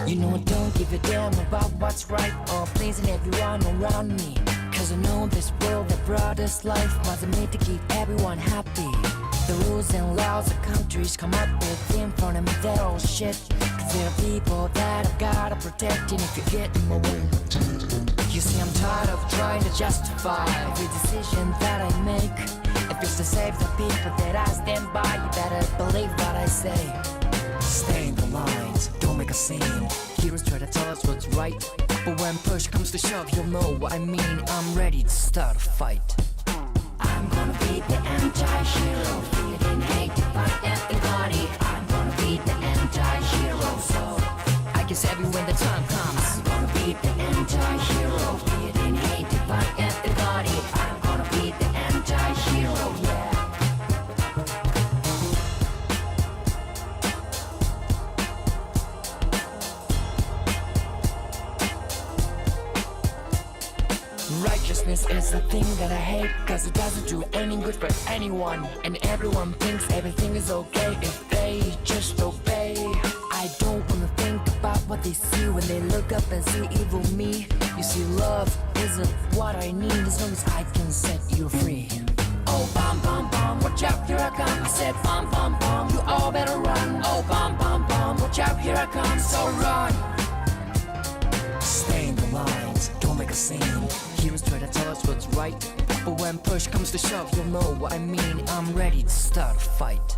You know I don't give a damn about what's right or pleasing everyone around me. Cause I know this world that brought us life wasn't made to keep everyone happy. The rules and laws of countries come up with in front of me, they're all shit. Cause there are people that I've gotta protect, and if you get in my way, you see I'm tired of trying to justify every decision that I make. If it's to save the people that I stand by, you better believe what I say. Stay in the lines, don't make a scene. Heroes try to tell us what's right, but when push comes to shove, you'll know what I mean. I'm ready to start a fight. I'm gonna beat the anti-hero, feeling hate to fight everybody. I'm gonna beat the anti-hero, so I guess every when the time comes. I'm gonna beat the anti-hero, feeling hate to fight everybody. I'm gonna beat the anti-hero, yeah. Righteousness is the thing that I hate, cause it doesn't do any good for anyone. And everyone thinks everything is okay if they just obey. I don't wanna think about what they see when they look up and see evil me. You see, love isn't what I need as long as I can set you free. Oh, bomb, bomb, bomb, watch out, here I come. I said, bomb, bomb, bomb, you all better run. Oh, bomb, bomb, bomb, watch out, here I come, so run. Stay in the lines, don't make a scene. Heroes try to tell us what's right, but when push comes to shove, you'll know what I mean. I'm ready to start a fight.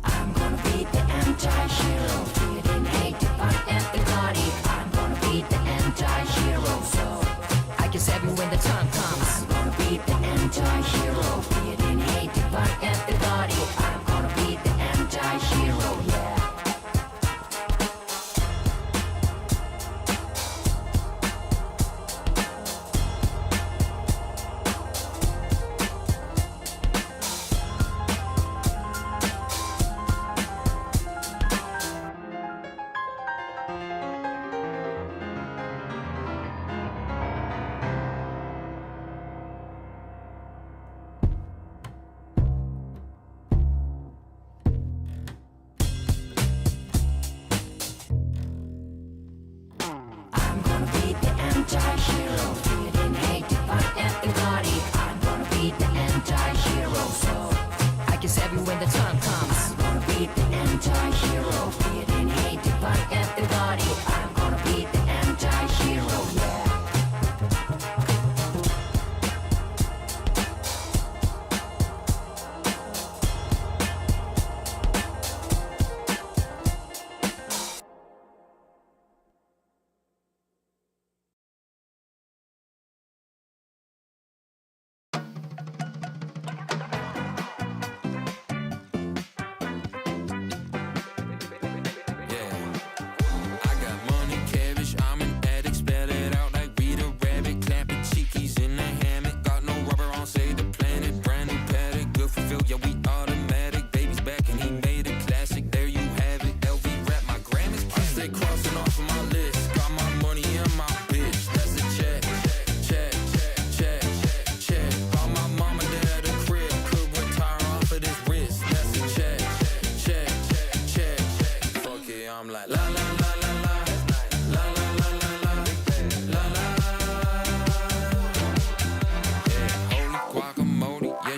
I'm gonna beat the anti-hero, feeling hate to fight everybody. I'm gonna beat the anti-hero, so I guess every when the time comes. I'm gonna beat the anti-hero, feeling hate to fight everybody. I'm gonna beat the anti-hero, yeah. Anti-hero, feeling hate to fight everybody. I'm gonna beat the anti-hero, so I guess every when the time comes. I'm gonna beat the anti-hero, feeling hate to fight everybody. I'm gonna beat the anti-hero, yeah.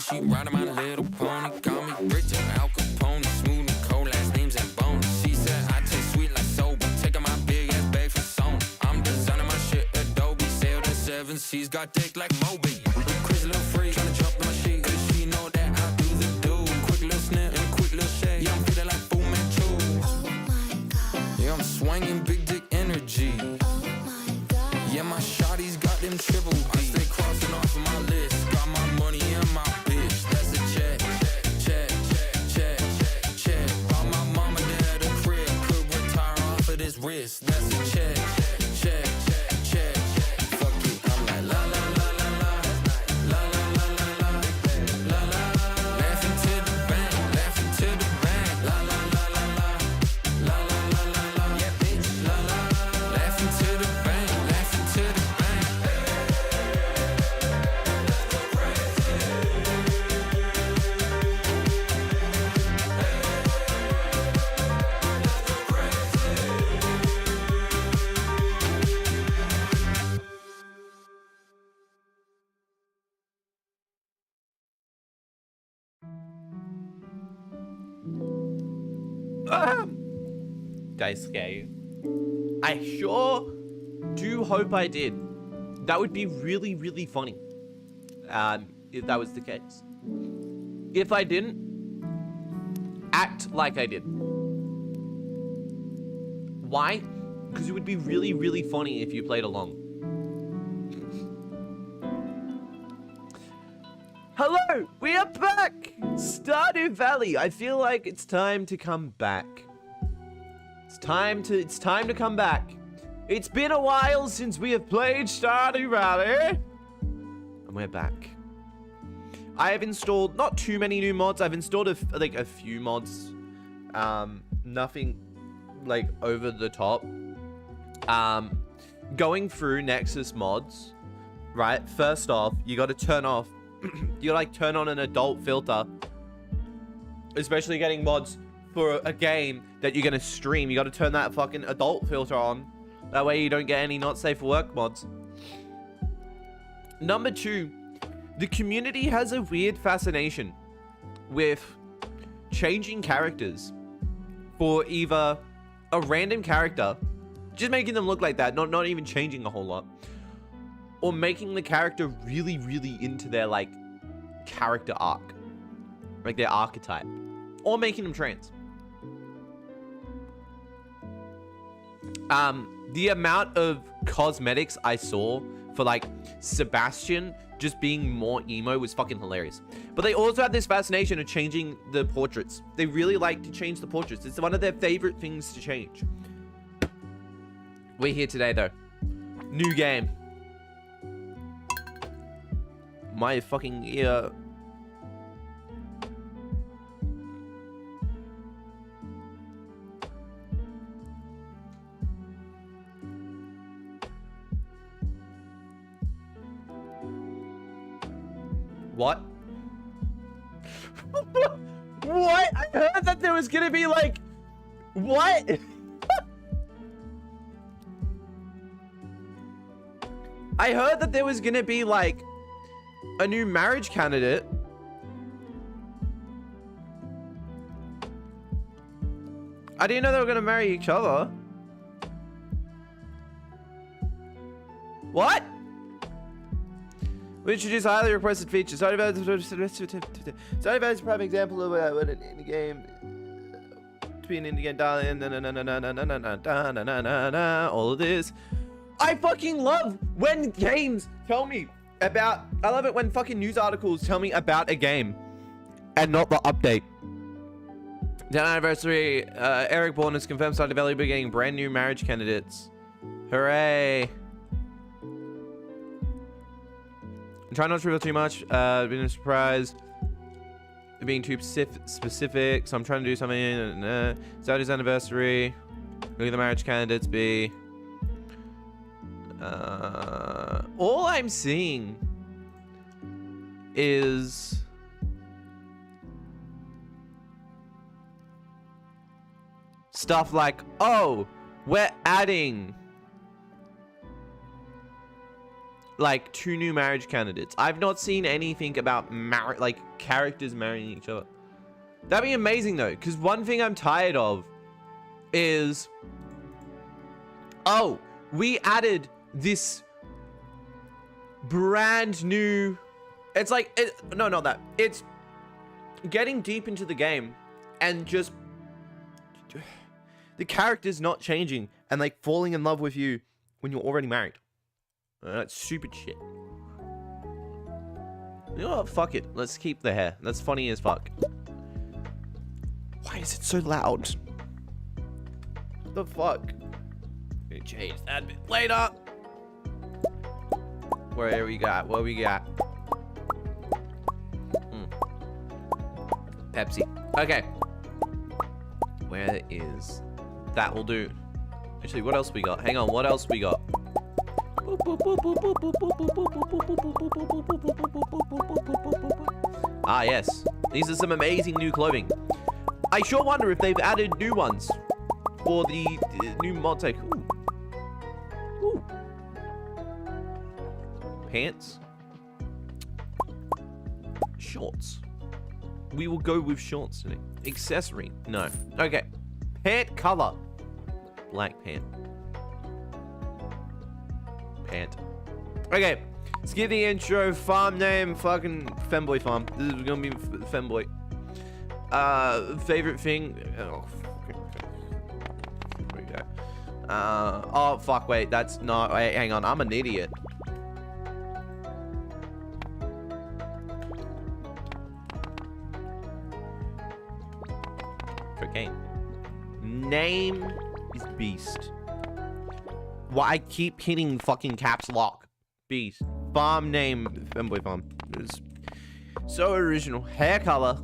She riding my little pony, call me Richard Al Capone, smooth and cold, last name's and bones. She said I taste sweet like soba, taking my big ass bag for Sony. I'm designing my shit Adobe, sailed at 7 seas, got dick like Moby. Crazy little freak, tryna jump in my sheet, cause she know that I do the do. Quick little snip and a quick little shake, yeah I'm feeling like Fu Manchu. Oh my god, yeah I'm swinging big dick energy. oh my god, yeah my shawty's got them triple D. I stay crossing off of my list, got my money in my bitch. That's a check, check, check, check. Bought my mama dad a crib, could retire off of this wrist. That's a check, check, check. Fuck it, I'm like la la la la la. Did I scare you? I sure do hope I did. That would be really, really funny. If that was the case. If I didn't, act like I did. Why? Because it would be really, really funny if you played along. Hello, we are back! Stardew Valley. I feel like it's time to come back. It's time to come back. It's been a while since we have played Stardew Valley. And we're back. I have installed not too many new mods. I've installed a few mods. Nothing like over the top. Going through Nexus mods, right? First off, you got to turn off. You like turn on an adult filter, especially getting mods for a game that you're gonna stream. You got to turn that fucking adult filter on. That way you don't get any not safe for work mods. Number 2, the community has a weird fascination with changing characters for either a random character, just making them look like that, not even changing a whole lot, or making the character really, really into their like character arc, like their archetype, or making them trans. The amount of cosmetics I saw for like Sebastian just being more emo was fucking hilarious. But they also have this fascination of changing the portraits. They really like to change the portraits. It's one of their favorite things to change. We're here today though. New game. My fucking ear. What? What? I heard that there was gonna be like... What? I heard that there was gonna be like a new marriage candidate. I didn't know they were gonna marry each other. What? We introduce highly requested features. Stardew Valley is a prime example of what an indie game to be an indie game, darling. All of this. I fucking love when games tell me about. I love it when fucking news articles tell me about a game and not the update. 10th anniversary. Eric Bourne has confirmed Stardew Valley will be getting brand new marriage candidates. Hooray! Try not to reveal too much. Been surprised. Being too specific, so I'm trying to do something. Stardew's anniversary. Look at the marriage candidates be. All I'm seeing is stuff like, oh, we're adding like 2 new marriage candidates. I've not seen anything about like characters marrying each other. That'd be amazing though, because one thing I'm tired of is, oh, we added this brand new, it's like, no, not that. It's getting deep into the game and just the character's not changing and like falling in love with you when you're already married. That's stupid shit. You know what? Fuck it. Let's keep the hair. That's funny as fuck. Why is it so loud? The fuck? Gonna change that bit later. Where we got? What we got? Pepsi. Okay. Where is... That will do. Actually, what else we got? Hang on. What else we got? Ah, yes. These are some amazing new clothing. I sure wonder if they've added new ones for the new mod take. Ooh. Pants. Shorts. We will go with shorts today. Accessory. No. Okay. Pant color. Black pant. Pant. Okay. Let's give the intro. Farm name. Fucking Femboy Farm. This is gonna be Femboy. Favorite thing. Oh, here we go. Oh, fuck. Wait. That's not. Wait, hang on. I'm an idiot. Cocaine. Name is Beast. Why I keep hitting fucking caps lock. Beast. Farm name. Femboy Farm. It's so original. Hair color.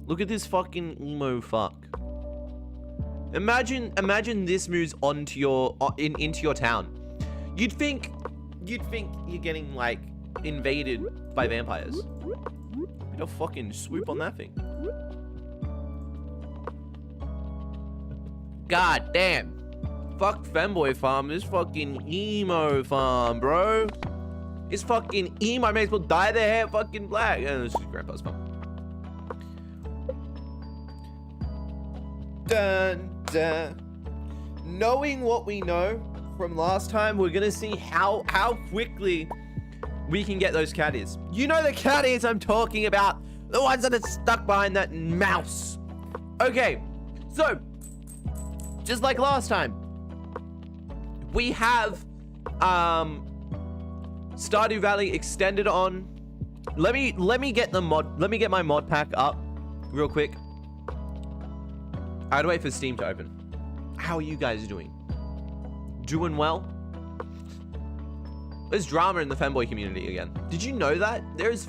Look at this fucking emo fuck. Imagine this moves onto your into your town. You'd think you're getting like invaded by vampires. Get a fucking swoop on that thing. God damn. Fuck Femboy Farm. This fucking emo farm, bro. It's fucking emo. I may as well dye their hair fucking black. Oh, this is Grandpa's farm. Dun, dun. Knowing what we know from last time, we're gonna see how quickly we can get those caddies. You know the caddies I'm talking about. The ones that are stuck behind that mouse. Okay, so just like last time, we have Stardew Valley extended on. Let me get the mod. Let me get my mod pack up real quick. I had to wait for Steam to open. How are you guys doing? Doing well? There's drama in the Femboy community again. Did you know that? There's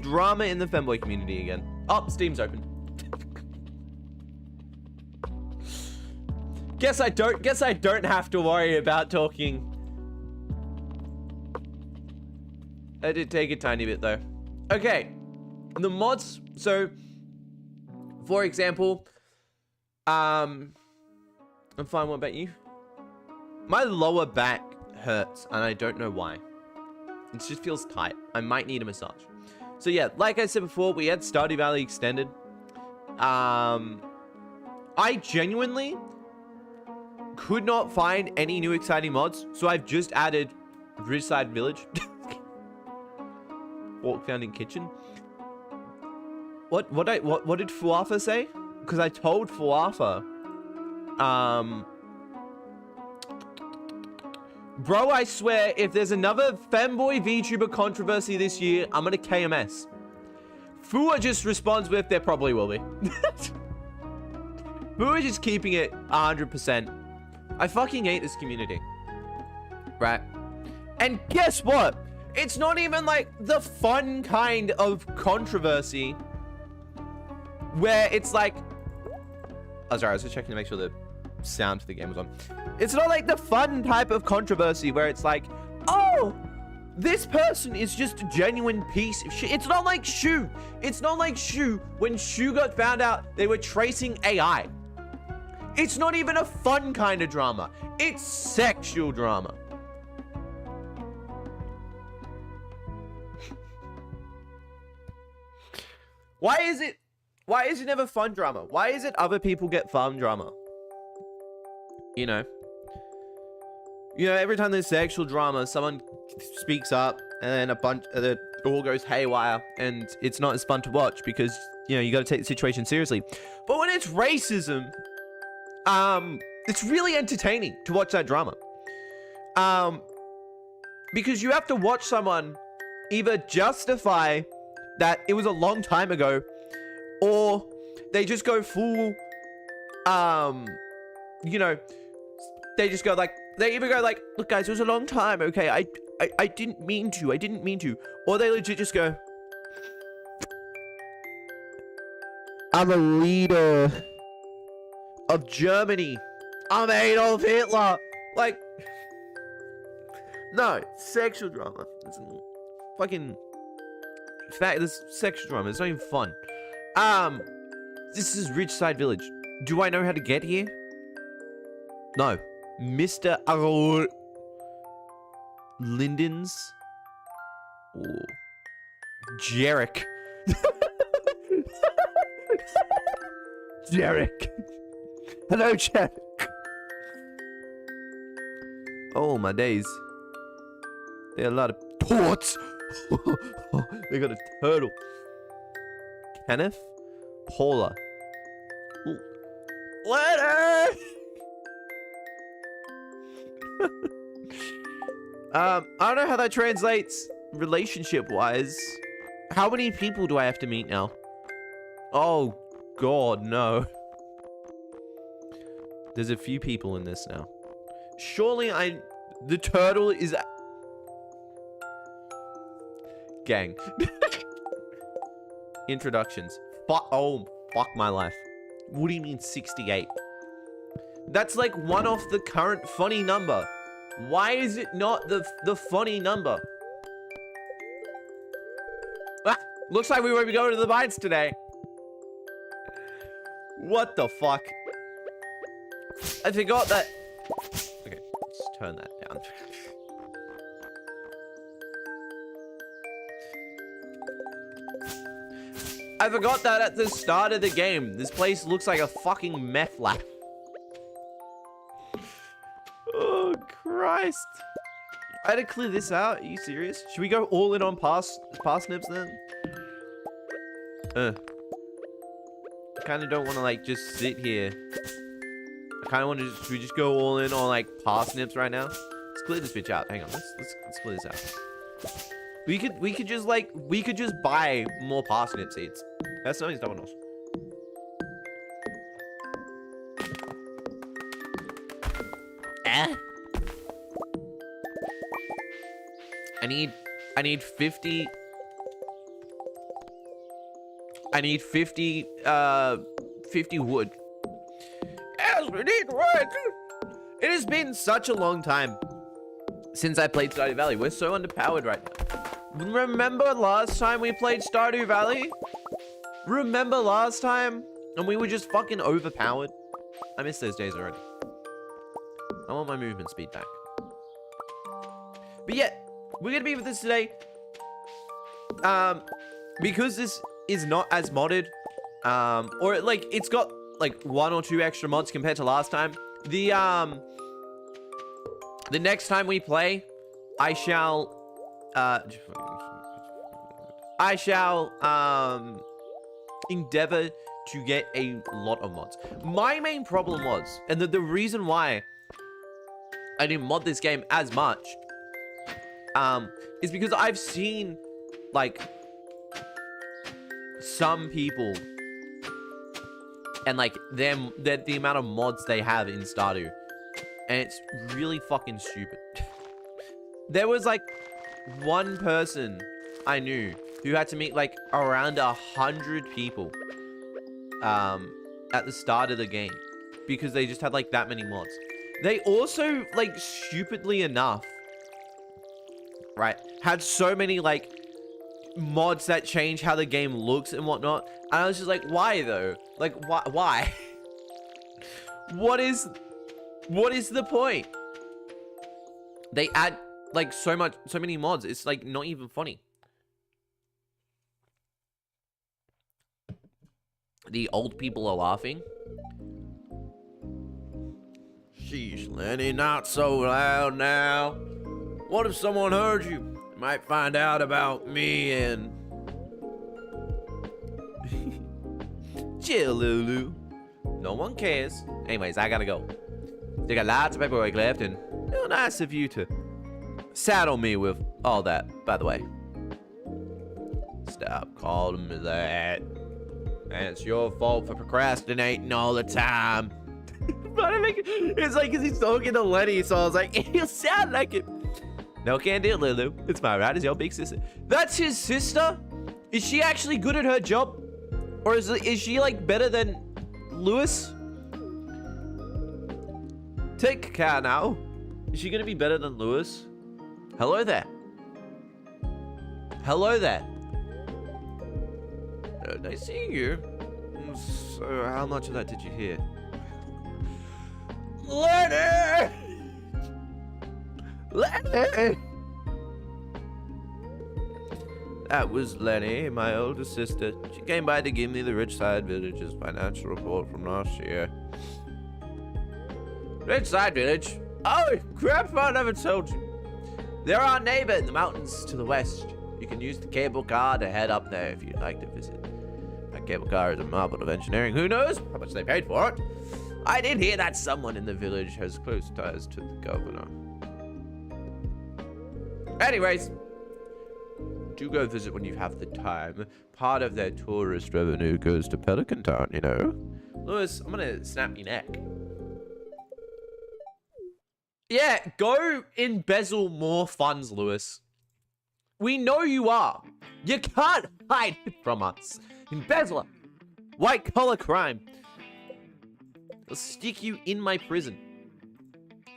drama in the Femboy community again. Oh, Steam's open. Guess I don't have to worry about talking. I did take a tiny bit though. Okay. The mods, so for example, I'm fine. What about you? My lower back hurts, and I don't know why. It just feels tight. I might need a massage. So yeah, like I said before, we had Stardew Valley extended. I genuinely could not find any new exciting mods, so I've just added Ridgeside Village, Walk Founding Kitchen. What did Fuafa say? Because I told Fuafa, bro, I swear, if there's another Femboy VTuber controversy this year, I'm gonna KMS. Fua just responds with, there probably will be. Fua just keeping it 100%. I fucking hate this community. Right? And guess what? It's not even like the fun kind of controversy where it's like, oh, sorry, I was just checking to make sure the sound to the game was on. It's not like the fun type of controversy where it's like, oh, this person is just a genuine piece of shit. It's not like Shu. It's not like Shu when Shu got found out they were tracing AI. It's not even a fun kind of drama. It's sexual drama. Why is it never fun drama? Why is it other people get fun drama? You know, every time there's sexual drama, someone speaks up and then a bunch of it all goes haywire and it's not as fun to watch because, you got to take the situation seriously. But when it's racism, it's really entertaining to watch that drama. Because you have to watch someone either justify that it was a long time ago, or they just go full, they just go like, they either go like, look guys, it was a long time, okay, I didn't mean to, or they legit just go, I'm a leader of Germany, I'm Adolf Hitler, like, no, sexual drama, it's fucking fact, this sexual drama, it's not even fun. This is Ridgeside Village. Do I know how to get here? No. Mr. Lindens Ooh. Jarek. Jarek. Hello, Jarek. Oh, my days. There are a lot of ports. They got a turtle. Kenneth? Paula. Ooh. Letter! I don't know how that translates relationship-wise. How many people do I have to meet now? Oh, God, no. There's a few people in this now. Surely the turtle is... Gang. Introductions. Oh, fuck my life. What do you mean 68? That's like one off the current funny number. Why is it not the funny number? Ah, looks like we won't be going to the mines today. What the fuck? I forgot that. Okay, let's turn that down. I forgot that at the start of the game, this place looks like a fucking meth lab. Oh, Christ. I had to clear this out. Are you serious? Should we go all in on parsnips then? I kind of don't want to, like, just sit here. I kind of want to should we just go all in on, like, parsnips right now? Let's clear this bitch out. Hang on. Let's clear this out. We could just, like, buy more parsnip seeds. That's no vámonos. I need 50 wood. Yes, we need wood. It has been such a long time since I played Stardew Valley. We're so underpowered right now. Remember last time we played Stardew Valley? Remember last time? And we were just fucking overpowered? I miss those days already. I want my movement speed back. But yeah, we're gonna be with this today. Because this is not as modded, or like it's got like 1 or 2 extra mods compared to last time. The next time we play, I shall endeavor to get a lot of mods. My main problem was, and the reason why I didn't mod this game as much, is because I've seen, like, some people, and, like, the amount of mods they have in Stardew, and it's really fucking stupid. There was, like, one person I knew who had to meet, like, around 100 people, at the start of the game, because they just had, like, that many mods. They also, like, stupidly enough, right, had so many, like, mods that change how the game looks and whatnot. And I was just like, why though? Like, why? What is the point? They add, like, so many mods. It's, like, not even funny. The old people are laughing. Sheesh, Lenny, not so loud now. What if someone heard you? Might find out about me and... Chill, Lulu. No one cares. Anyways, I gotta go. They got lots of paperwork left, and real nice of you to saddle me with all that, by the way. Stop calling me that. And it's your fault for procrastinating all the time. But it's like, because he's talking to Lenny, so I was like, he'll sound like it. No can do, Lulu. It's my right as your big sister. That's his sister? Is she actually good at her job? Or is she, like, better than Lewis? Take care now. Is she gonna be better than Lewis? Hello there. Hello there. Nice seeing you. So, how much of that did you hear? Lenny! Lenny! That was Lenny, my older sister. She came by to give me the Ridgeside Village's financial report from last year. Ridgeside Village? Oh, crap, I never told you. They're our neighbor in the mountains to the west. You can use the cable car to head up there if you'd like to visit. That cable car is a marvel of engineering. Who knows how much they paid for it? I did hear that someone in the village has close ties to the governor. Anyways, do go visit when you have the time. Part of their tourist revenue goes to Pelican Town, you know. Lewis, I'm gonna snap your neck. Yeah, go embezzle more funds, Lewis. We know you are. You can't hide it from us. Embezzler. White collar crime. I'll stick you in my prison.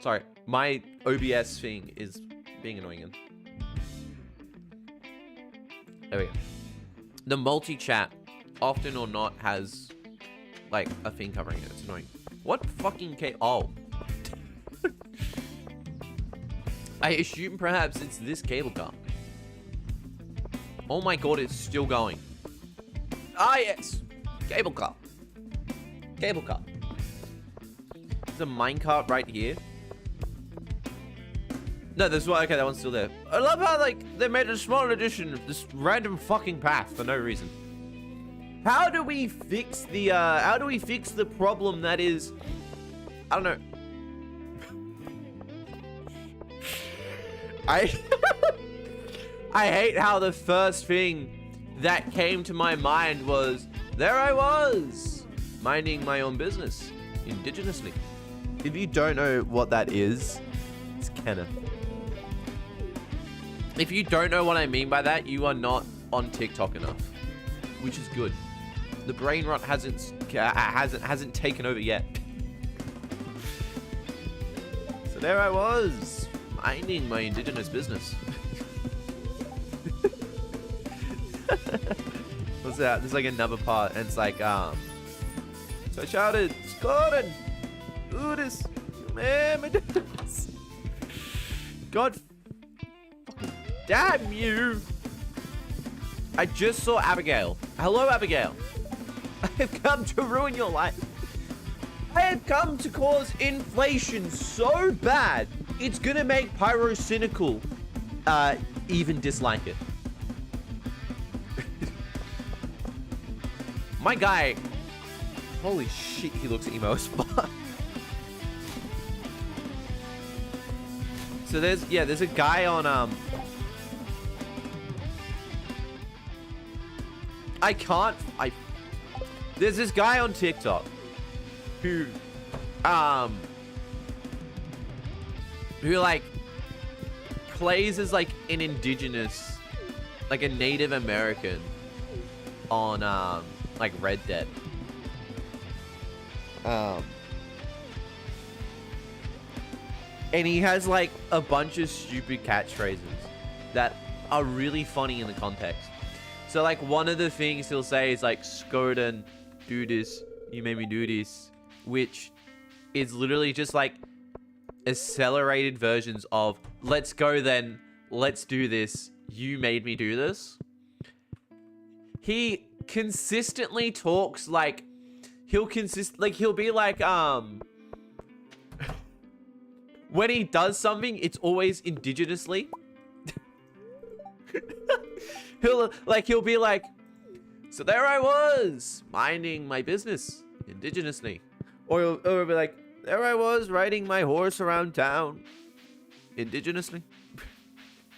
Sorry, my OBS thing is being annoying again. There we go. The multi-chat, often or not, has, like, a thing covering it. It's annoying. What fucking oh. I assume perhaps it's this cable car. Oh my god, it's still going. Ah, yes. Cable car. Cable car. There's a minecart right here. No, there's one. Okay, that one's still there. I love how, like, they made a small addition of this random fucking path for no reason. How do we fix the problem that is, I don't know. I hate how the first thing that came to my mind was, there I was, minding my own business, indigenously. If you don't know what that is, it's Kenneth. If you don't know what I mean by that, you are not on TikTok enough, which is good. The brain rot hasn't taken over yet. So there I was, minding my indigenous business. What's that? There's like another part, and it's like, so I shouted, Gordon, do this, man, God fucking damn you. I just saw Abigail. Hello, Abigail. I have come to ruin your life. I have come to cause inflation so bad, it's gonna make Pyrocynical even dislike it. My guy, holy shit, he looks emo as fuck. So there's a guy on there's this guy on TikTok who like plays as like an indigenous, like a Native American on like Red Dead. And he has like a bunch of stupid catchphrases that are really funny in the context. So like one of the things he'll say is like, Skoden, do this, you made me do this, which is literally just like accelerated versions of, let's go then, let's do this, you made me do this. He consistently talks like, he'll be like, when he does something, it's always indigenously. He'll be like, so there I was, minding my business, indigenously. Or he'll be like, there I was, riding my horse around town, indigenously.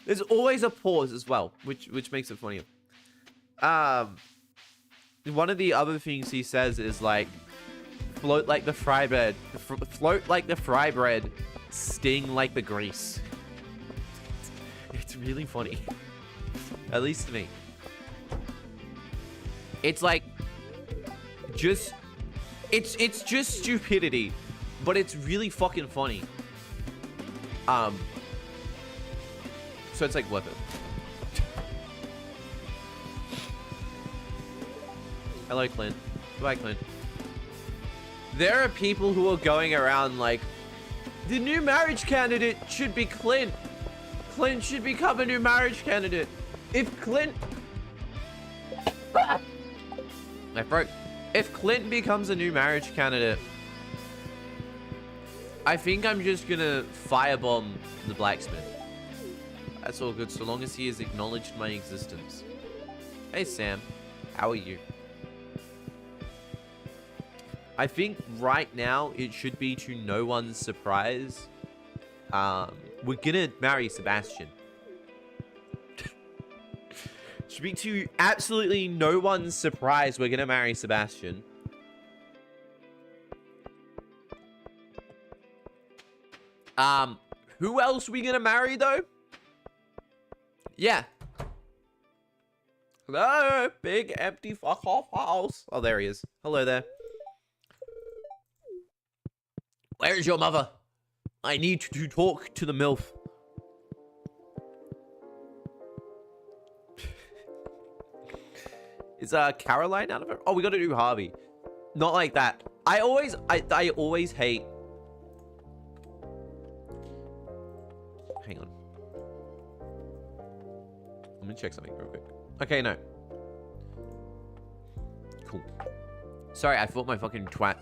There's always a pause as well, which makes it funnier. One of the other things he says is like, float like the fry bread, float like the fry bread, sting like the grease. It's really funny. At least to me. It's like, it's just stupidity, but it's really fucking funny. So it's like worth it. Hello, Clint. Goodbye, Clint. There are people who are going around like, the new marriage candidate should be Clint. Clint should become a new marriage candidate. If Clint My throat. If Clint becomes a new marriage candidate, I think I'm just gonna firebomb the blacksmith. That's all good, so long as he has acknowledged my existence. Hey Sam, how are you? I think right now it should be to no one's surprise. We're gonna marry Sebastian. Should be to absolutely no one's surprise we're gonna marry Sebastian. Who else are we gonna marry though? Yeah. Hello, big empty fuck off house. Oh, there he is. Hello there. Where is your mother? I need to talk to the MILF. Is Caroline out of it? Oh, we gotta do Harvey. Not like that. I always hate. Hang on. Let me check something real quick. Okay, no. Cool. Sorry, I thought my fucking twat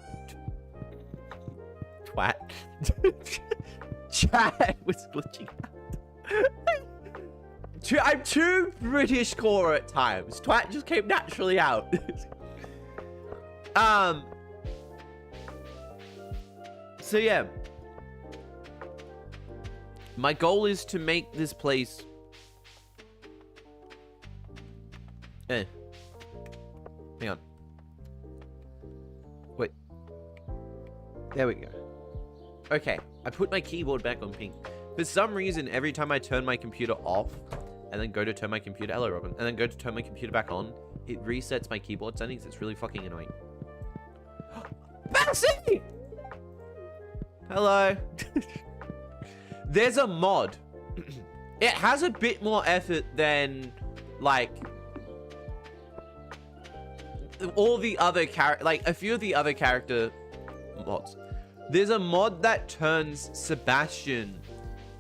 chat was glitching out. I'm too British core at times. Twat just came naturally out. So yeah. My goal is to make this place... Hang on. Wait. There we go. Okay, I put my keyboard back on pink. For some reason, every time I turn my computer off, and then go to turn my computer... Hello, Robin. And then go to turn my computer back on, it resets my keyboard settings. It's really fucking annoying. Bessie! Hello. There's a mod. It has a bit more effort than, like, all the other like a few of the other character mods. There's a mod that turns Sebastian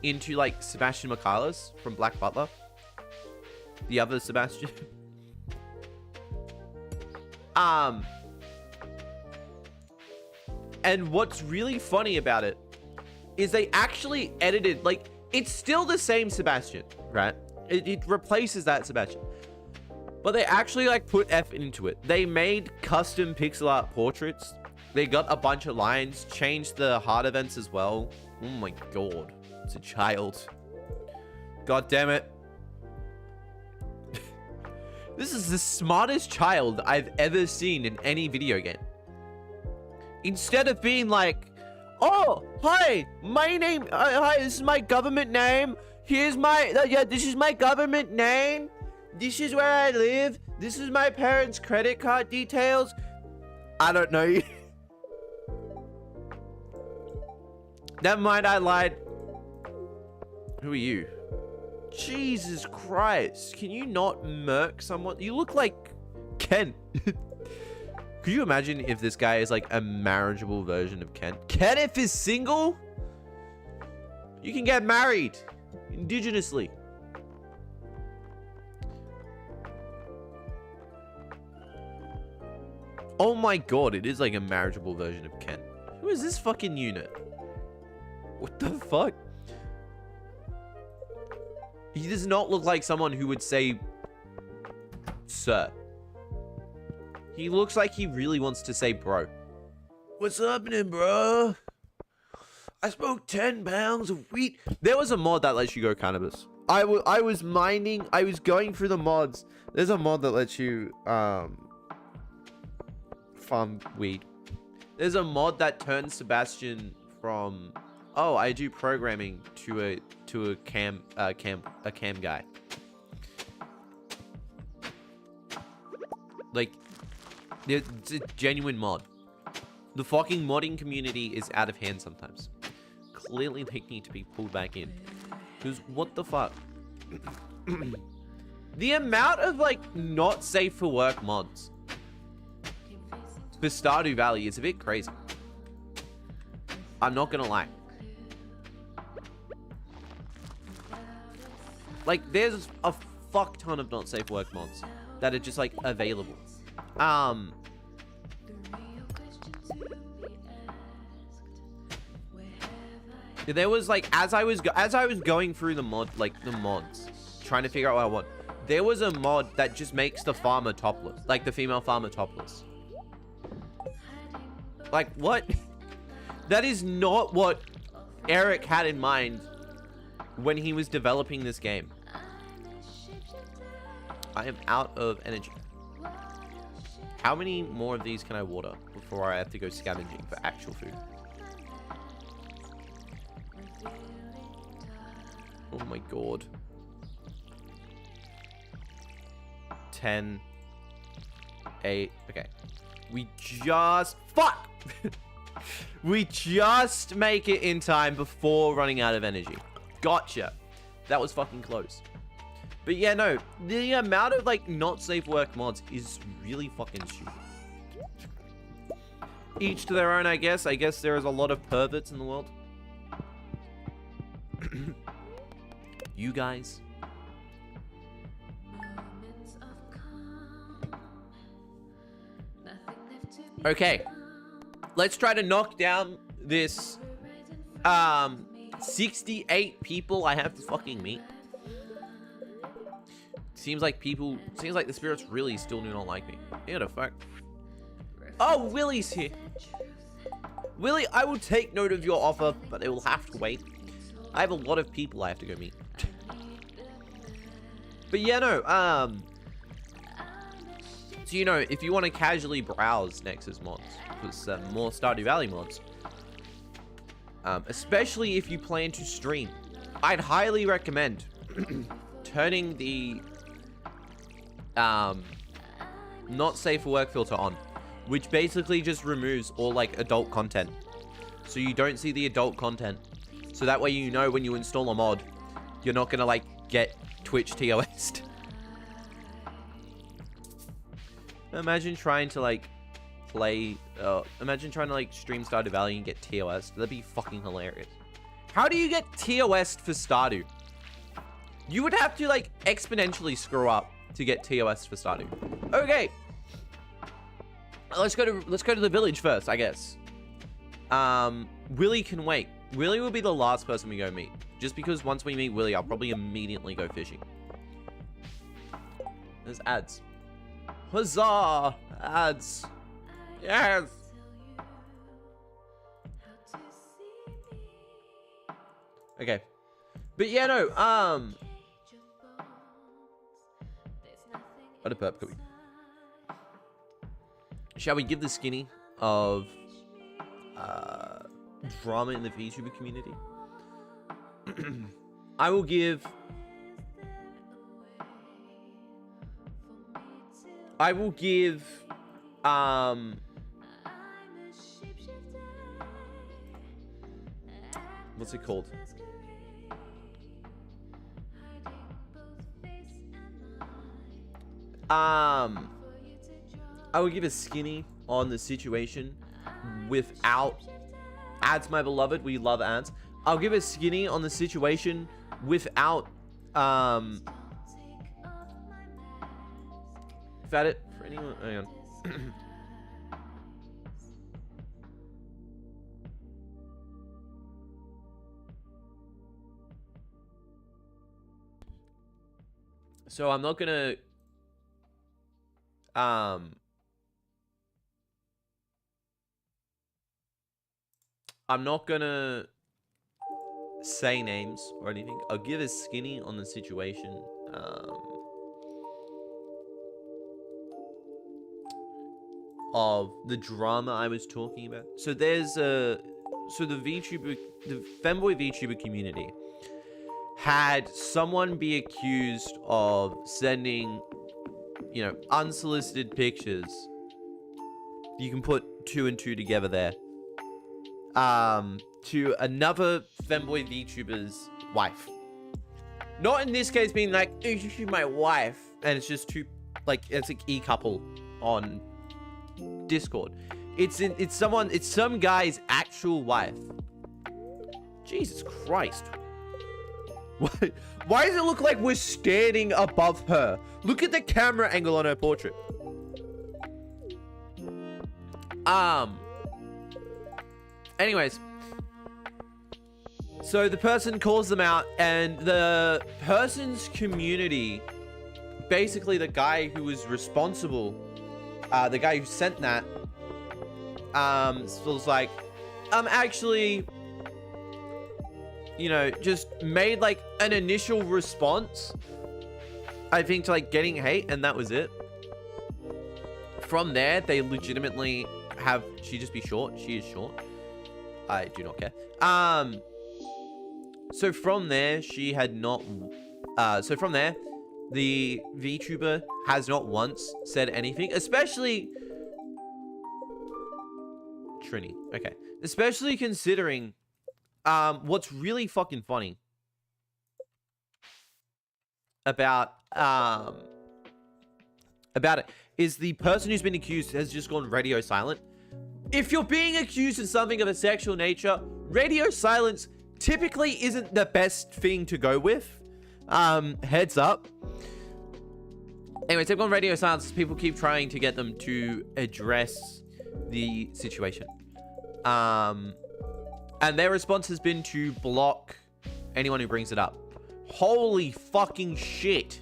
into like Sebastian Michaelis from Black Butler. The other Sebastian. And what's really funny about it is they actually edited, like, it's still the same Sebastian, right? It replaces that Sebastian. But they actually, like, put effort into it. They made custom pixel art portraits. They got a bunch of lines, changed the heart events as well. Oh my god. It's a child. God damn it. This is the smartest child I've ever seen in any video game. Instead of being like, oh, hi, my name, hi, this is my government name. Here's my, yeah, this is my government name. This is where I live. This is my parents' credit card details. I don't know you. Never mind, I lied. Who are you? Jesus Christ. Can you not murk someone? You look like Ken. Could you imagine if this guy is like a marriageable version of Ken? Kenneth is single? You can get married indigenously. Oh my god, it is like a marriageable version of Ken. Who is this fucking unit? What the fuck? He does not look like someone who would say, sir. He looks like he really wants to say bro. What's happening, bro? I smoked 10 pounds of wheat. There was a mod that lets you go cannabis. I was mining. I was going through the mods. There's a mod that lets you farm weed. There's a mod that turns Sebastian from, oh, I do programming to a cam guy. Like, it's a genuine mod. The fucking modding community is out of hand sometimes. Clearly they need to be pulled back in. Because what the fuck? The amount of, like, not safe for work mods for Stardew Valley is a bit crazy. I'm not gonna lie. Like, there's a fuck ton of not safe work mods that are just, like, available. There was like, as I was going through the mods, trying to figure out what I want, there was a mod that just makes the farmer topless, like the female farmer topless. Like, what? That is not what Eric had in mind when he was developing this game. I am out of energy. How many more of these can I water before I have to go scavenging for actual food? Oh my god. 10. 8. Okay. We just... Fuck! We just make it in time before running out of energy. Gotcha. That was fucking close. But yeah, no. The amount of, like, not safe work mods is really fucking stupid. Each to their own, I guess. I guess there is a lot of perverts in the world. You guys. Okay. Let's try to knock down this 68 people I have to fucking meet. Seems like the spirits really still do not like me. Yeah, the fuck. Oh, Willie's here. Willie, I will take note of your offer, but it will have to wait. I have a lot of people I have to go meet. But yeah, no, so, you know, if you want to casually browse Nexus mods, because more Stardew Valley mods, especially if you plan to stream, I'd highly recommend turning the not safe for work filter on, which basically just removes all like adult content, so you don't see the adult content, so that way you know when you install a mod you're not gonna like get Twitch TOS'd. Imagine trying to like imagine trying to like stream Stardew Valley and get TOS'd. That'd be fucking hilarious. How do you get TOS'd for Stardew? You would have to like exponentially screw up to get TOS'd for Stardew. Okay. Let's go to the village first, I guess. Willie can wait. Willie will be the last person we go meet. Just because once we meet Willie, I'll probably immediately go fishing. There's ads. Huzzah! Ads. Yes! Okay. But yeah, no, what a perp could we? Shall we give the skinny of drama in the VTuber community? I will give what's it called? I will give a skinny on the situation without ads, my beloved. We love ads. I'll give a skinny on the situation without is that it for anyone? Hang on. So I'm not gonna say names or anything. I'll give a skinny on the situation of the drama I was talking about. So there's the femboy VTuber community had someone be accused of sending, you know, unsolicited pictures. You can put 2 and 2 together there. To another femboy VTuber's wife. Not in this case being like, oh, she's my wife. And it's just two, like, it's like e-couple on Discord. It's some guy's actual wife. Jesus Christ. Why does it look like we're standing above her? Look at the camera angle on her portrait. Anyways. So the person calls them out, and the person's community, basically the guy who was responsible, the guy who sent that, was like, actually, you know, just made like an initial response, I think, to like getting hate, and that was it. From there, they legitimately have she just be short. She is short. I do not care. So from there, she had not. So from there, the VTuber has not once said anything, especially Trini. Okay, especially considering what's really fucking funny about it is the person who's been accused has just gone radio silent. If you're being accused of something of a sexual nature, radio silence typically isn't the best thing to go with. Heads up. Anyways, they've gone radio silence. People keep trying to get them to address the situation. And their response has been to block anyone who brings it up. Holy fucking shit.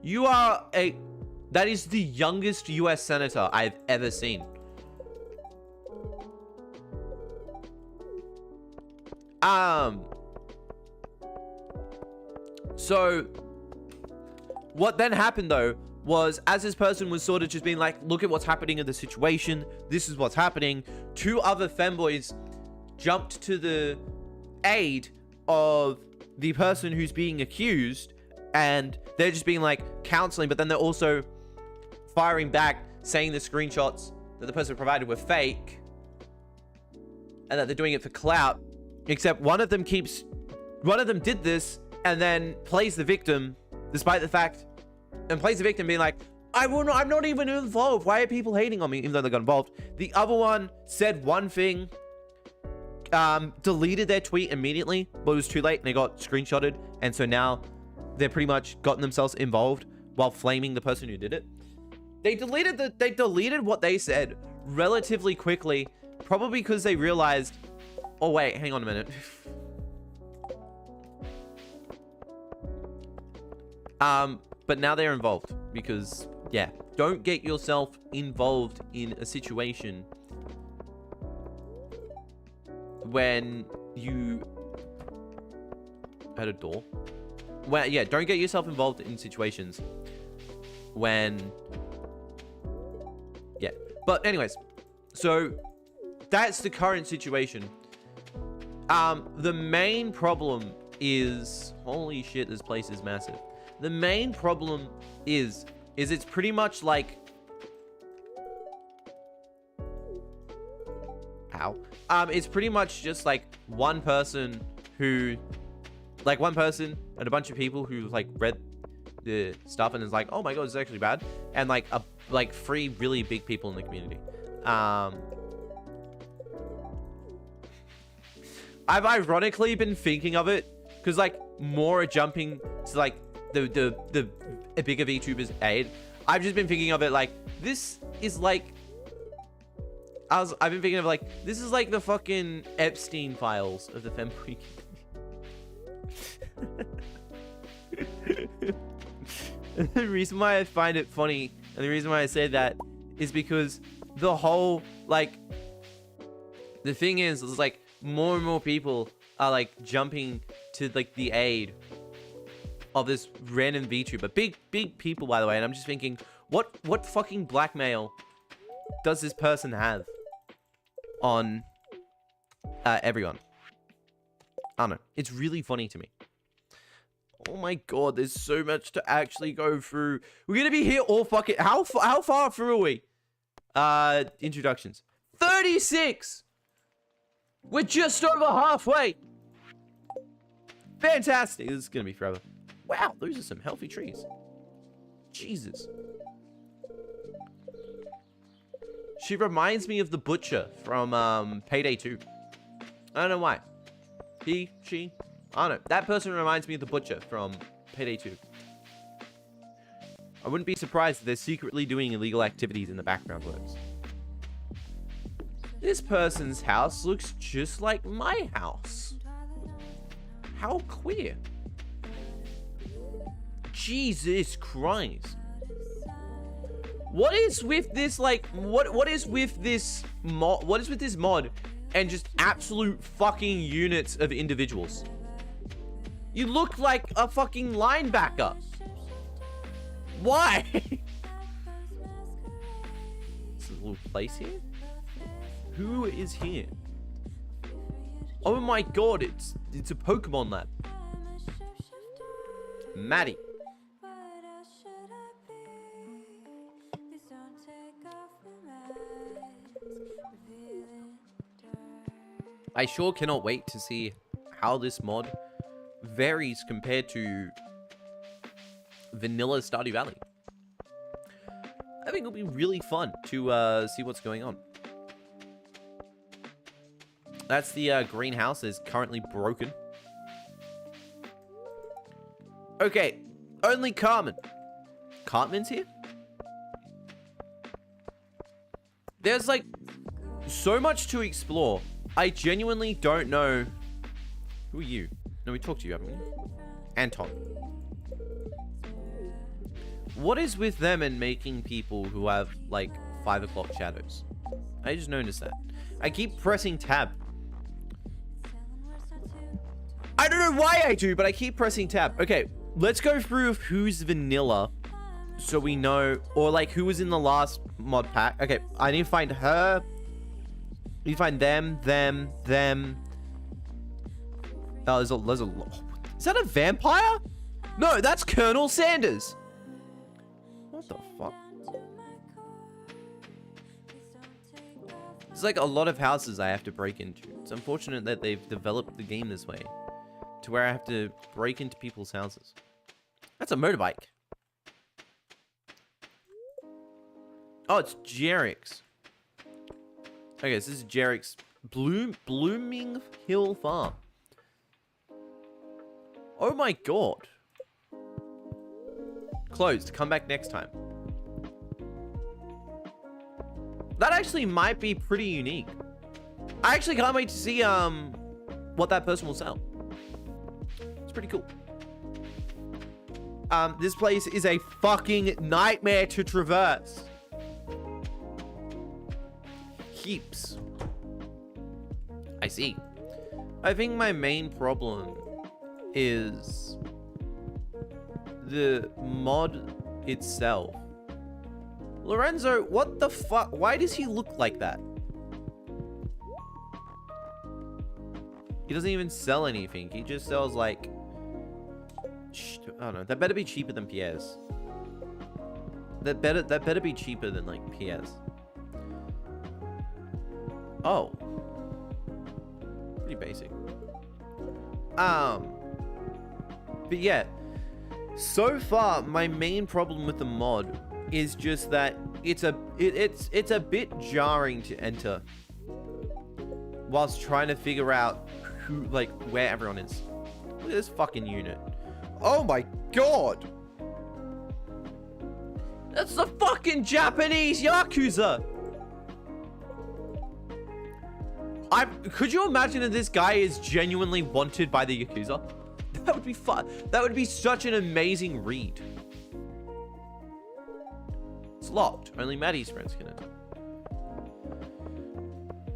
You are a... That is the youngest US senator I've ever seen. So what then happened though was, as this person was sort of just being like, look at what's happening in the situation, this is what's happening, two other femboys jumped to the aid of the person who's being accused, and they're just being like counseling, but then they're also firing back, saying the screenshots that the person provided were fake and that they're doing it for clout. Except one of them did this and then plays the victim, despite the fact, and plays the victim being like, I'm not even involved. Why are people hating on me? Even though they got involved. The other one said one thing, deleted their tweet immediately, but it was too late and they got screenshotted. And so now they're pretty much gotten themselves involved while flaming the person who did it. They deleted what they said relatively quickly, probably because they realized, oh wait, hang on a minute. But now they're involved because, yeah, don't get yourself involved in a situation when you had a door. Well, yeah, don't get yourself involved in situations when, yeah. But anyways, so that's the current situation. The main problem is, holy shit, this place is massive. The main problem is it's pretty much like, ow. It's pretty much just like one person and a bunch of people who like read the stuff and is like, oh my god, it's actually bad, and like three really big people in the community. I've ironically been thinking of it because like more are jumping to like the bigger VTubers aid. I've just been thinking of it like, this is like, I've been thinking of like, this is like the fucking Epstein files of the femboy community. The reason why I find it funny and the reason why I say that is because the whole, like, the thing is like more and more people are like jumping to like the aid of this random VTuber. Big people, by the way. And I'm just thinking, what fucking blackmail does this person have on everyone? I don't know. It's really funny to me. Oh my god, there's so much to actually go through. We're gonna be here all fucking... How far through are we? Introductions. 36! We're just over halfway! Fantastic. This is gonna be forever. Wow, those are some healthy trees. Jesus. She reminds me of the butcher from Payday 2. I don't know why. He, she, I don't know. That person reminds me of the butcher from Payday 2. I wouldn't be surprised if they're secretly doing illegal activities in the background works. This person's house looks just like my house. How queer? Jesus Christ. What is with this, like, what is with this mod and just absolute fucking units of individuals? You look like a fucking linebacker. Why? This is a little place here. Who is here? Oh my god, it's a Pokemon lab. Maddie. I sure cannot wait to see how this mod varies compared to vanilla Stardew Valley. I think it'll be really fun to see what's going on. That's the greenhouse is currently broken. Okay, only Cartman. Cartman's here? There's like so much to explore. I genuinely don't know. Who are you? No, we talked to you, haven't we? Anton. What is with them and making people who have like 5 o'clock shadows? I just noticed that. I keep pressing tab. I don't know why I do, but I keep pressing tab. Okay, let's go through who's vanilla so we know, or like who was in the last mod pack. Okay, I need to find her. You find them. Oh, there's a. Is that a vampire? No, that's Colonel Sanders. What the fuck? There's like a lot of houses I have to break into. It's unfortunate that they've developed the game this way, to where I have to break into people's houses. That's a motorbike. Oh, it's Jarek's. Okay, so this is Jarek's Blooming Hill Farm. Oh my god. Closed. Come back next time. That actually might be pretty unique. I actually can't wait to see what that person will sell. It's pretty cool. This place is a fucking nightmare to traverse. Heaps. I see. I think my main problem is the mod itself. Lorenzo, what the fuck? Why does he look like that? He doesn't even sell anything. He just sells like... I don't know. That better be cheaper than Pierre's. That better be cheaper than like Pierre's. Oh. Pretty basic. But yeah. So far, my main problem with the mod is just that it's a bit jarring to enter whilst trying to figure out who, like, where everyone is. Look at this fucking unit. Oh my god! That's the fucking Japanese Yakuza! Could you imagine that this guy is genuinely wanted by the Yakuza? That would be fun. That would be such an amazing read. It's locked. Only Maddie's friends can enter.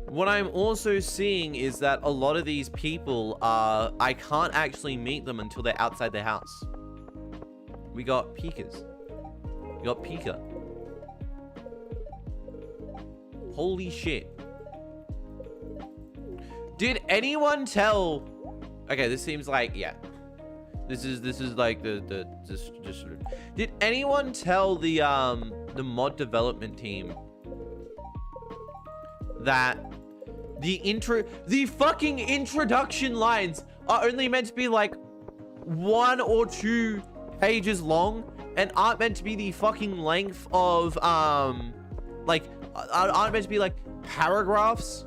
What I'm also seeing is that a lot of these people are... I can't actually meet them until they're outside their house. We got Pikas. We got Pika. Holy shit. Did anyone tell... Okay, this seems like... Yeah. This is like just did anyone tell the mod development team that the fucking introduction lines are only meant to be like 1 or 2 pages long and aren't meant to be the fucking length of like aren't meant to be like paragraphs?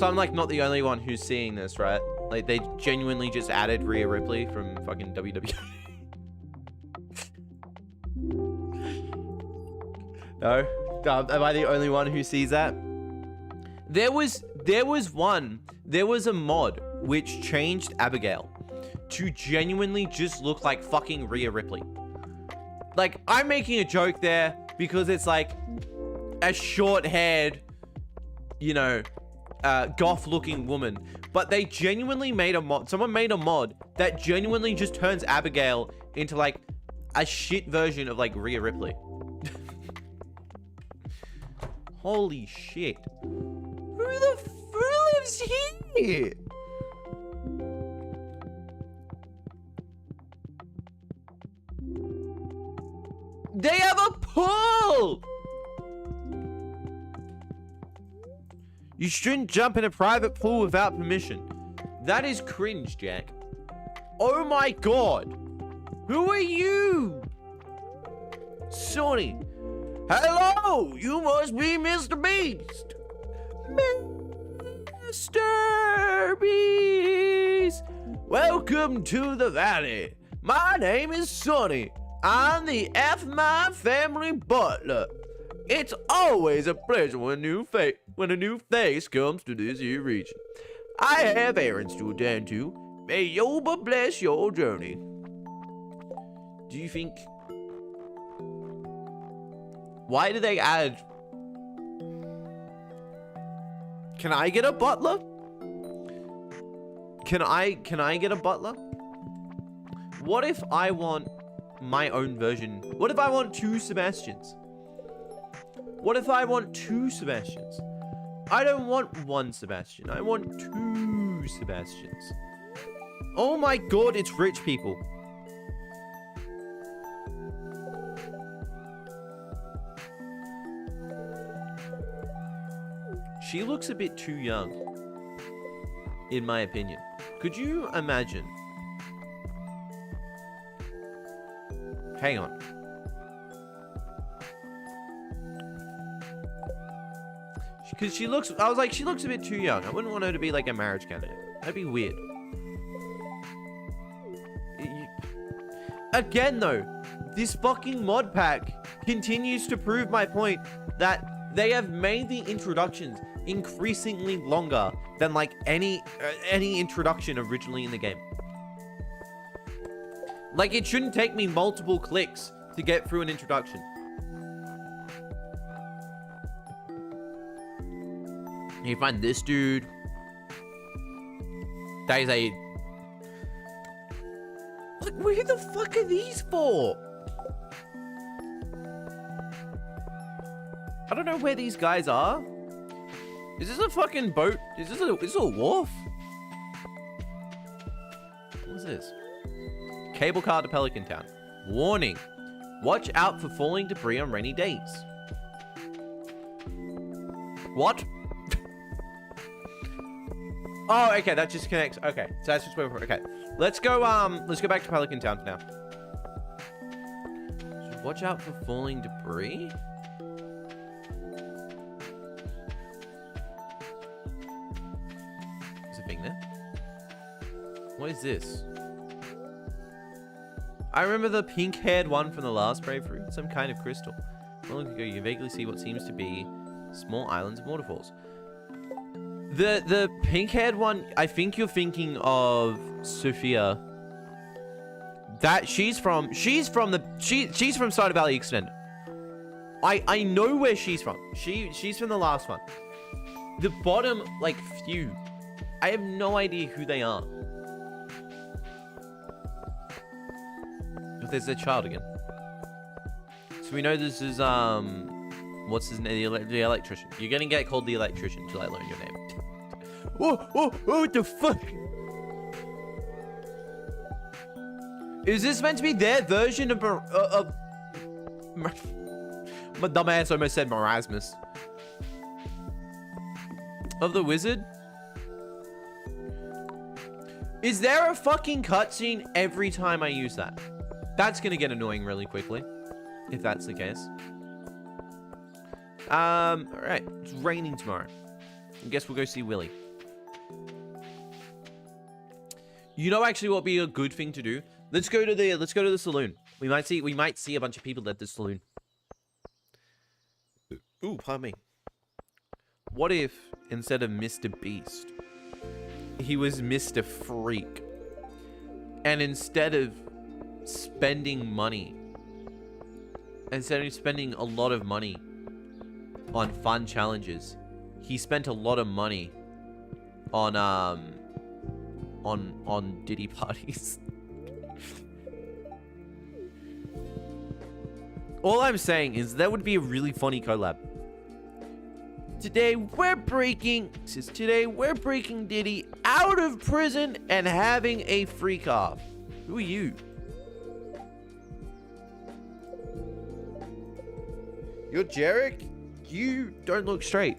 So I'm like not the only one who's seeing this, right? Like they genuinely just added Rhea Ripley from fucking WWE. No? Am I the only one who sees that? There was a mod which changed Abigail to genuinely just look like fucking Rhea Ripley. Like, I'm making a joke there because it's like a short-haired, you know, goth-looking woman. But they genuinely made a mod. Someone made a mod that genuinely just turns Abigail into like a shit version of like Rhea Ripley. Holy shit. Who lives here? They have a pool! You shouldn't jump in a private pool without permission. That is cringe, Jack. Oh my god. Who are you? Sonny. Hello! You must be Mr. Beast. Mr. Beast! Welcome to the valley. My name is Sonny. I'm the F my family butler. It's always a pleasure when a new face comes to this here region. I have errands to attend to. May Yoba bless your journey. Do you think... Why do they add... Can I get a butler? Can I get a butler? What if I want my own version? What if I want two Sebastians? What if I want two Sebastians? I don't want one Sebastian. I want two Sebastians. Oh my god, it's rich people. She looks a bit too young, in my opinion. Could you imagine? Hang on. Because she looks, I was like, she looks a bit too young. I wouldn't want her to be like a marriage candidate. That'd be weird. Again, though, this fucking mod pack continues to prove my point that they have made the introductions increasingly longer than like any introduction originally in the game. Like, it shouldn't take me multiple clicks to get through an introduction. You find this dude. That is a... Like, where the fuck are these for? I don't know where these guys are. Is this a fucking boat? Is this a wharf? What's this? Cable car to Pelican Town. Warning. Watch out for falling debris on rainy days. What? Oh, okay, that just connects. Okay, so that's just where we're... Okay. Let's go back to Pelican Town for now. So watch out for falling debris. There's a thing there. What is this? I remember the pink-haired one from the last Bravery. Some kind of crystal. Not long ago, you can vaguely see what seems to be small islands and waterfalls. The pink-haired one, I think you're thinking of Sophia. That she's from Stardew Valley Extended. I know where she's from. She's from the last one. The bottom like few, I have no idea who they are. There's their child again. So we know this is what's his name? The electrician. You're gonna get called the electrician until I learn your name. Oh, what the fuck? Is this meant to be their version of my dumbass almost said Marasmus. Of the wizard? Is there a fucking cutscene every time I use that? That's gonna get annoying really quickly, if that's the case. Alright, it's raining tomorrow. I guess we'll go see Willy. You know, actually, what would be a good thing to do? Let's go to the saloon. We might see a bunch of people at the saloon. Ooh, pardon me. What if instead of Mr. Beast, he was Mr. Freak, and instead of spending a lot of money on fun challenges, he spent a lot of money on Diddy parties. All I'm saying is that would be a really funny collab. Today we're breaking Diddy out of prison and having a freak off. Who are you? You're Jarek? You don't look straight.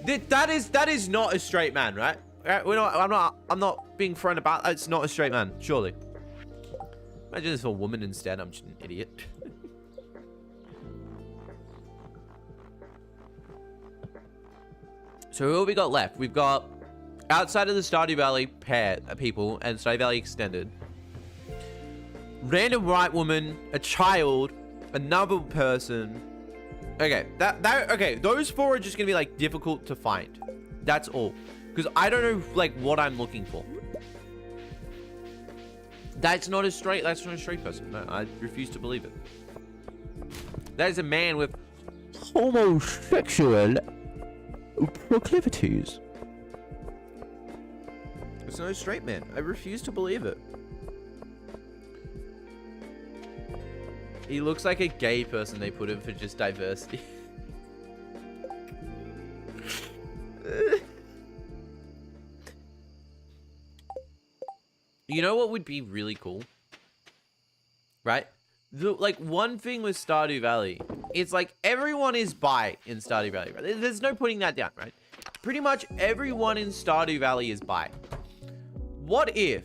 That is not a straight man, right? I'm not being thrown about. It's not a straight man, surely. Imagine it's a woman instead. I'm just an idiot. So who have we got left? We've got outside of the Stardew Valley people and Stardew Valley Extended. Random white woman, a child, another person. Okay, okay, those four are just gonna be like difficult to find. That's all. Because I don't know like what I'm looking for. That's not a straight person. No, I refuse to believe it. That is a man with homosexual proclivities. It's not a straight man. I refuse to believe it. He looks like a gay person they put in for just diversity. You know what would be really cool? Right? Like, one thing with Stardew Valley, it's like everyone is bi in Stardew Valley, right? There's no putting that down, right? Pretty much everyone in Stardew Valley is bi. What if...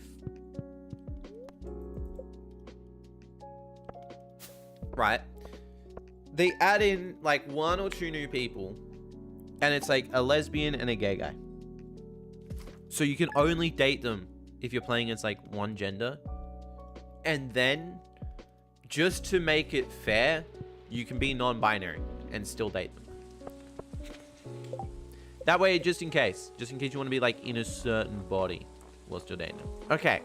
right? They add in, like, 1 or 2 new people, and it's like a lesbian and a gay guy. So you can only date them if you're playing as, like, one gender. And then... just to make it fair, you can be non-binary and still date them. That way, just in case you want to be like in a certain body while still dating them. Okay.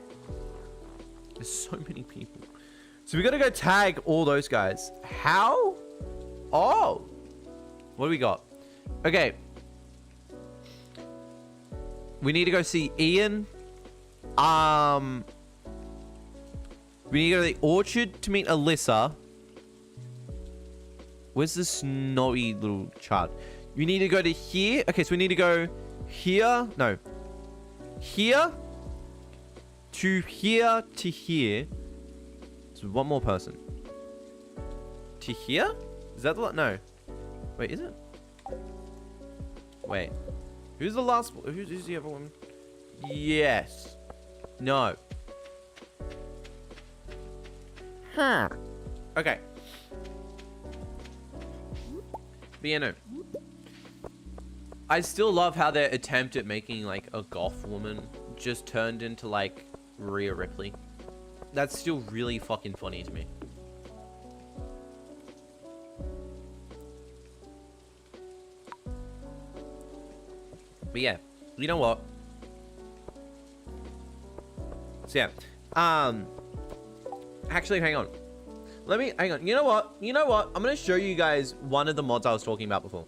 There's so many people. So we gotta go tag all those guys. How? Oh. What do we got? Okay. We need to go see Ian. We need to go to the orchard to meet Alyssa. Where's this snowy little child? We need to go to here. Okay, so we need to go here. No. Here. To here. To here. So one more person. To here? Is that the... no. Wait, is it? Wait. Who's the last... who's the other one? Yes. No. Huh. Okay. But yeah, no. I still love how their attempt at making like a goth woman just turned into like Rhea Ripley. That's still really fucking funny to me. But yeah, you know what? So yeah. Actually, hang on. Hang on. You know what? I'm going to show you guys one of the mods I was talking about before.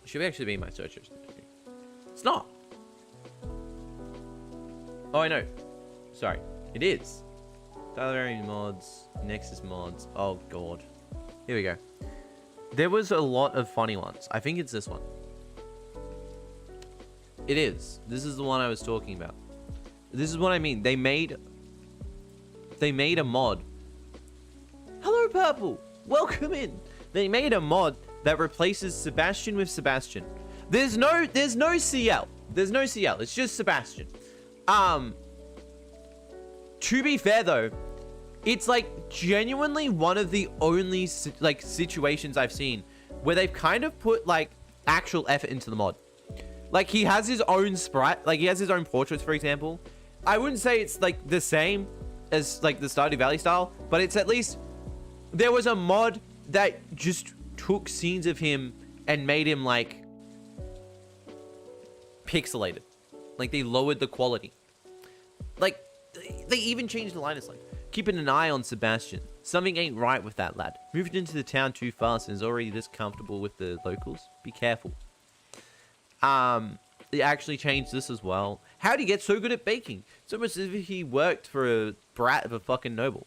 Should actually be in my search history. It's not. Oh, I know. Sorry. It is. Tyler mods. Nexus mods. Oh, God. Here we go. There was a lot of funny ones. I think it's this one. It is. This is the one I was talking about. This is what I mean. They made a mod. Hello, Purple. Welcome in. They made a mod that replaces Sebastian with Sebastian. There's no CL. There's no CL. It's just Sebastian. To be fair though, it's like genuinely one of the only like situations I've seen where they've kind of put like actual effort into the mod. Like, he has his own sprite. Like, he has his own portraits, for example. I wouldn't say it's, like, the same as, like, the Stardew Valley style, but it's at least... There was a mod that just took scenes of him and made him, like, pixelated. Like, they lowered the quality. Like, they even changed the line. It's like, keeping an eye on Sebastian. Something ain't right with that lad. Moved into the town too fast and is already this comfortable with the locals. Be careful. They actually changed this as well. How'd he get so good at baking? It's almost as if he worked for a brat of a fucking noble.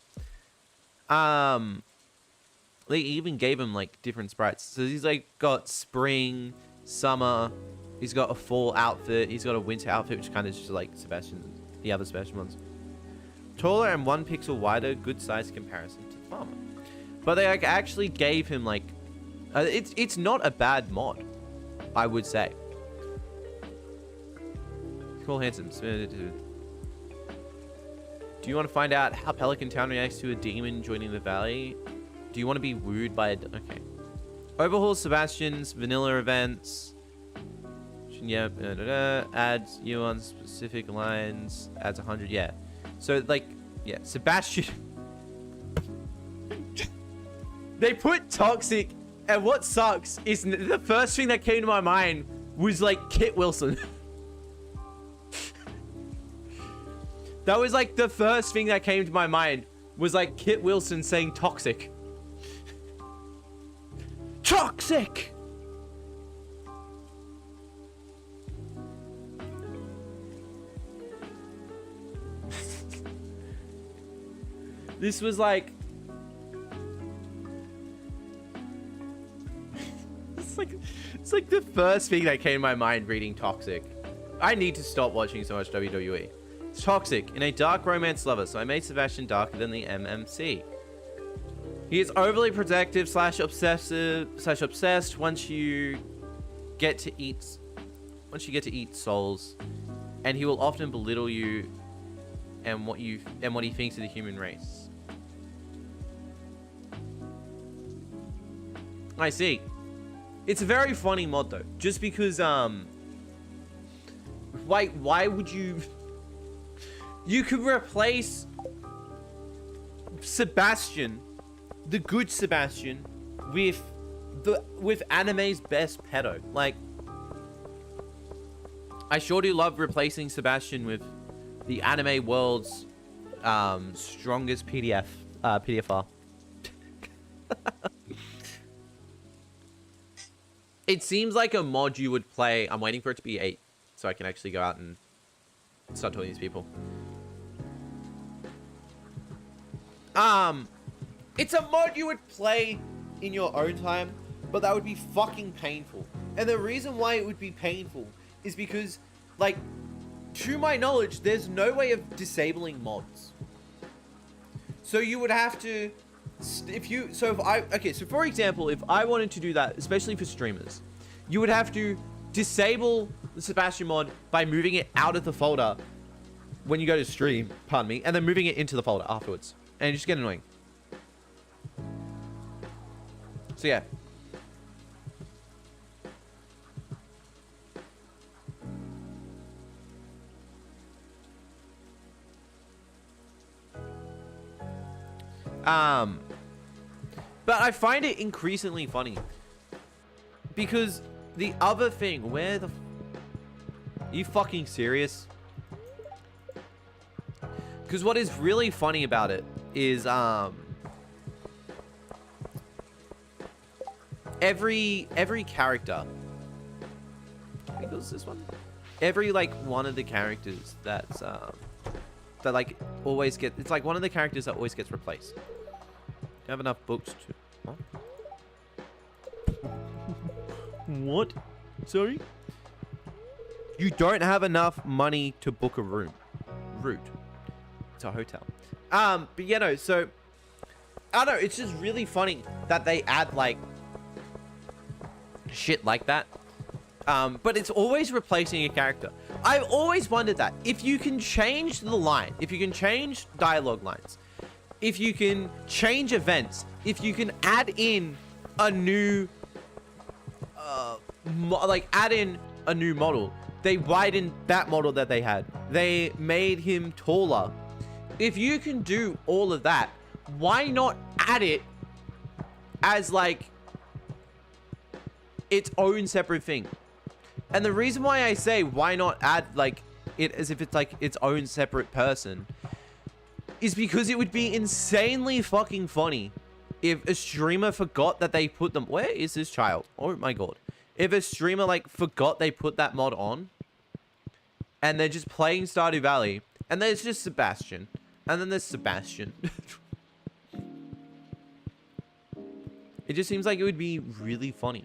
They even gave him, like, different sprites. So he's, like, got spring, summer. He's got a fall outfit. He's got a winter outfit, which kind of just like Sebastian, the other Sebastian ones. Taller and 1 pixel wider, good size comparison to farmer. But they, like, actually gave him, like... it's not a bad mod, I would say. Cool, handsome. Do you want to find out how Pelican Town reacts to a demon joining the valley? Do you want to be wooed by a... Okay. Overhaul Sebastian's vanilla events. Yeah. Adds you on specific lines. Adds 100. Yeah. So, like... Yeah. Sebastian... They put toxic... And what sucks is the first thing that came to my mind was, like, Kit Wilson. That was, like, the first thing that came to my mind was, like, Kit Wilson saying toxic. Toxic! This was, like... It's like the first thing that came to my mind reading toxic. I need to stop watching so much WWE. It's toxic in a dark romance lover, so I made Sebastian darker than the MMC. He is overly protective / obsessive / obsessed once you get to eat souls, and he will often belittle you and what he thinks of the human race. I see. It's a very funny mod though, just because why would you? You could replace Sebastian, the good Sebastian, with anime's best pedo. Like, I sure do love replacing Sebastian with the anime world's strongest PDFR. It seems like a mod you would play. I'm waiting for it to be 8 so I can actually go out and start talking to these people. It's a mod you would play in your own time, but that would be fucking painful. And the reason why it would be painful is because, like, to my knowledge, there's no way of disabling mods. So you would have to, so for example, if I wanted to do that, especially for streamers, you would have to disable the Sebastian mod by moving it out of the folder when you go to stream, pardon me, and then moving it into the folder afterwards. And it just get annoying. So yeah. But I find it increasingly funny because the other thing, where the are you fucking serious? Because what is really funny about it is every character, I think it was this one, every like one of the characters that's that like always get, it's like one of the characters that always gets replaced. Do you have enough books to... What? Sorry? You don't have enough money to book a room. Rude. It's a hotel. But yeah, no, so... I don't know, it's just really funny that they add, like... shit like that. But it's always replacing a character. I've always wondered that. If you can change the line, if you can change dialogue lines, if you can change events, if you can add in a new, like add in a new model. They widened that model that they had. They made him taller. If you can do all of that, why not add it as like its own separate thing? And the reason why I say why not add like it as if it's like its own separate person is because it would be insanely fucking funny if a streamer forgot that they put them. Where is this child? Oh my god. If a streamer like forgot they put that mod on and they're just playing Stardew Valley and there's just Sebastian and then there's Sebastian. It just seems like it would be really funny.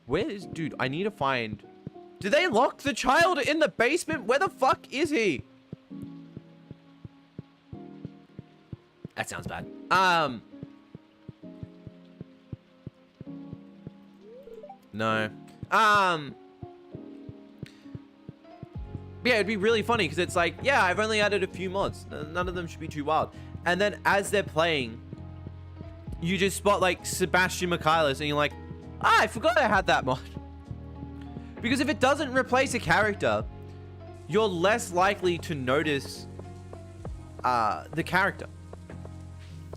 Where is... Dude, I need to find... Did they lock the child in the basement? Where the fuck is he? That sounds bad. No. Yeah, it'd be really funny because it's like, yeah, I've only added a few mods. None of them should be too wild. And then as they're playing, you just spot like Sebastian Michaelis and you're like, ah, I forgot I had that mod. Because if it doesn't replace a character, you're less likely to notice the character.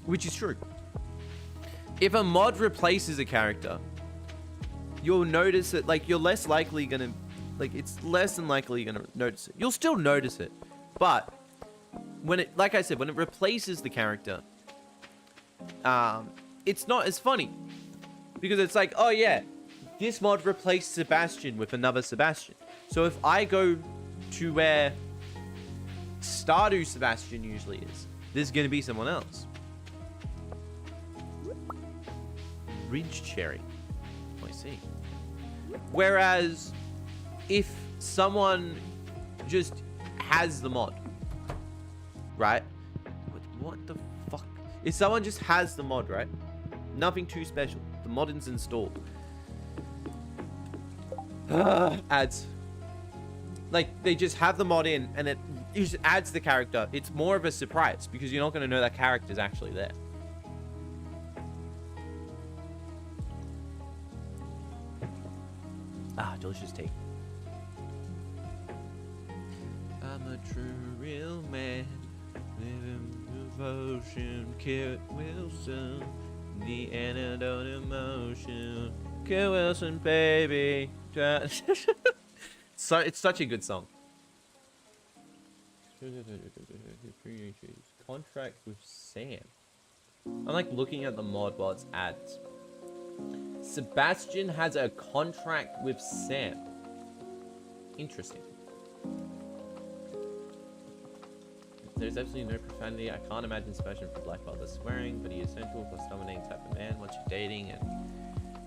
Which is true. If a mod replaces a character, you'll notice it, like, you're less likely gonna, like, it's less than likely you're gonna notice it. You'll still notice it, but when it, like I said, when it replaces the character, it's not as funny. Because it's like, oh yeah, this mod replaced Sebastian with another Sebastian. So if I go to where Stardew Sebastian usually is, there's gonna be someone else. Ridge Cherry. I see. Whereas, if someone just has the mod, right? What the fuck? If someone just has the mod, right? Nothing too special. The mod is installed. Ads. Like, they just have the mod in, and it just adds the character. It's more of a surprise, because you're not going to know that character's actually there. Ah, delicious tea. I'm a true real man, living devotion. Kit Wilson, the antidote emotion. Kit Wilson, baby. So it's such a good song. Contract with Sam. I'm like looking at the mod while it's ads. Sebastian has a contract with Sam. Interesting. There's absolutely no profanity. I can't imagine Sebastian for Black Belt swearing, but he is central plus dominating type of man. Once you're dating and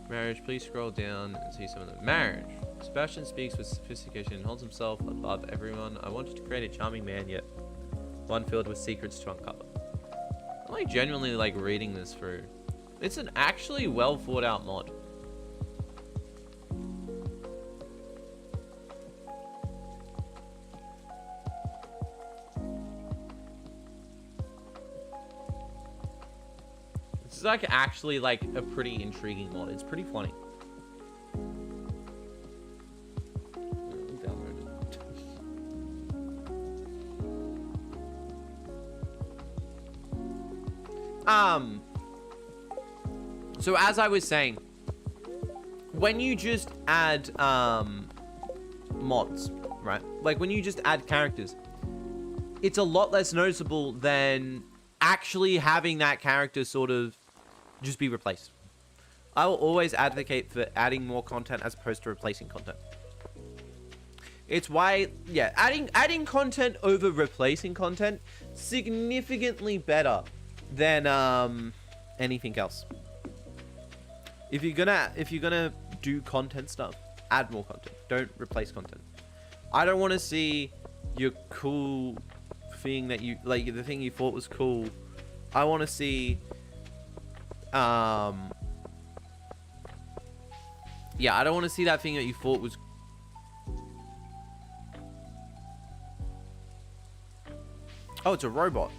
marriage, please scroll down and see some of the marriage. Sebastian speaks with sophistication and holds himself above everyone. I wanted to create a charming man, yet one filled with secrets to uncover. I'm like genuinely like reading this through. It's an actually well thought out mod. This is like actually like a pretty intriguing mod. It's pretty funny. So as I was saying, when you just add mods, right? Like when you just add characters, it's a lot less noticeable than actually having that character sort of just be replaced. I will always advocate for adding more content as opposed to replacing content. It's why, yeah, adding content over replacing content significantly better than anything else. If you're gonna do content stuff, add more content. Don't replace content. I don't want to see your cool thing that you like, the thing you thought was cool. I want to see yeah, I don't want to see that thing that you thought was oh, it's a robot.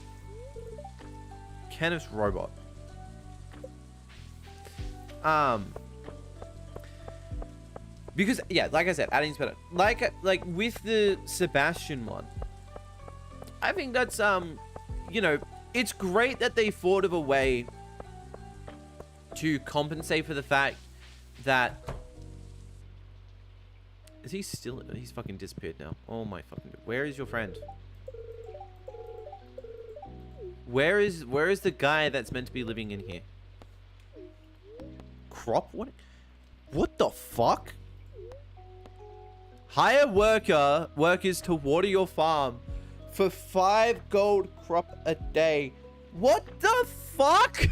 Kenneth's robot. Because, yeah, like I said, adding's better. Like with the Sebastian one, I think that's, you know, it's great that they thought of a way to compensate for the fact that... Is he still... He's fucking disappeared now. Oh my fucking... Where is your friend? Where is the guy that's meant to be living in here? Crop? What the fuck? Hire workers to water your farm for 5 gold crop a day. What the fuck?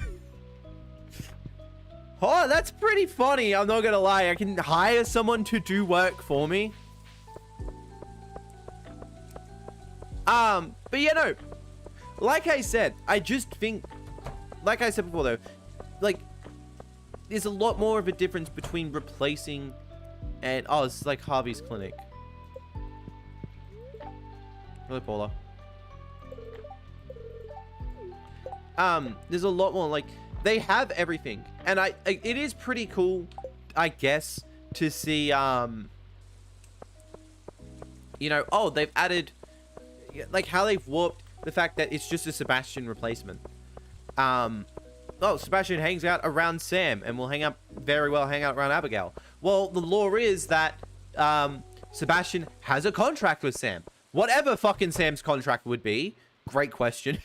Oh, that's pretty funny. I'm not gonna lie. I can hire someone to do work for me. But you know, like I said, I just think, like I said before though, like, there's a lot more of a difference between replacing and, oh, it's like Harvey's clinic. Hello, Paula. There's a lot more, like, they have everything. And it is pretty cool, I guess, to see, you know, oh, they've added, like, how they've warped the fact that it's just a Sebastian replacement. Oh, Sebastian hangs out around Sam and will hang out around Abigail. Well, the lore is that Sebastian has a contract with Sam. Whatever fucking Sam's contract would be. Great question.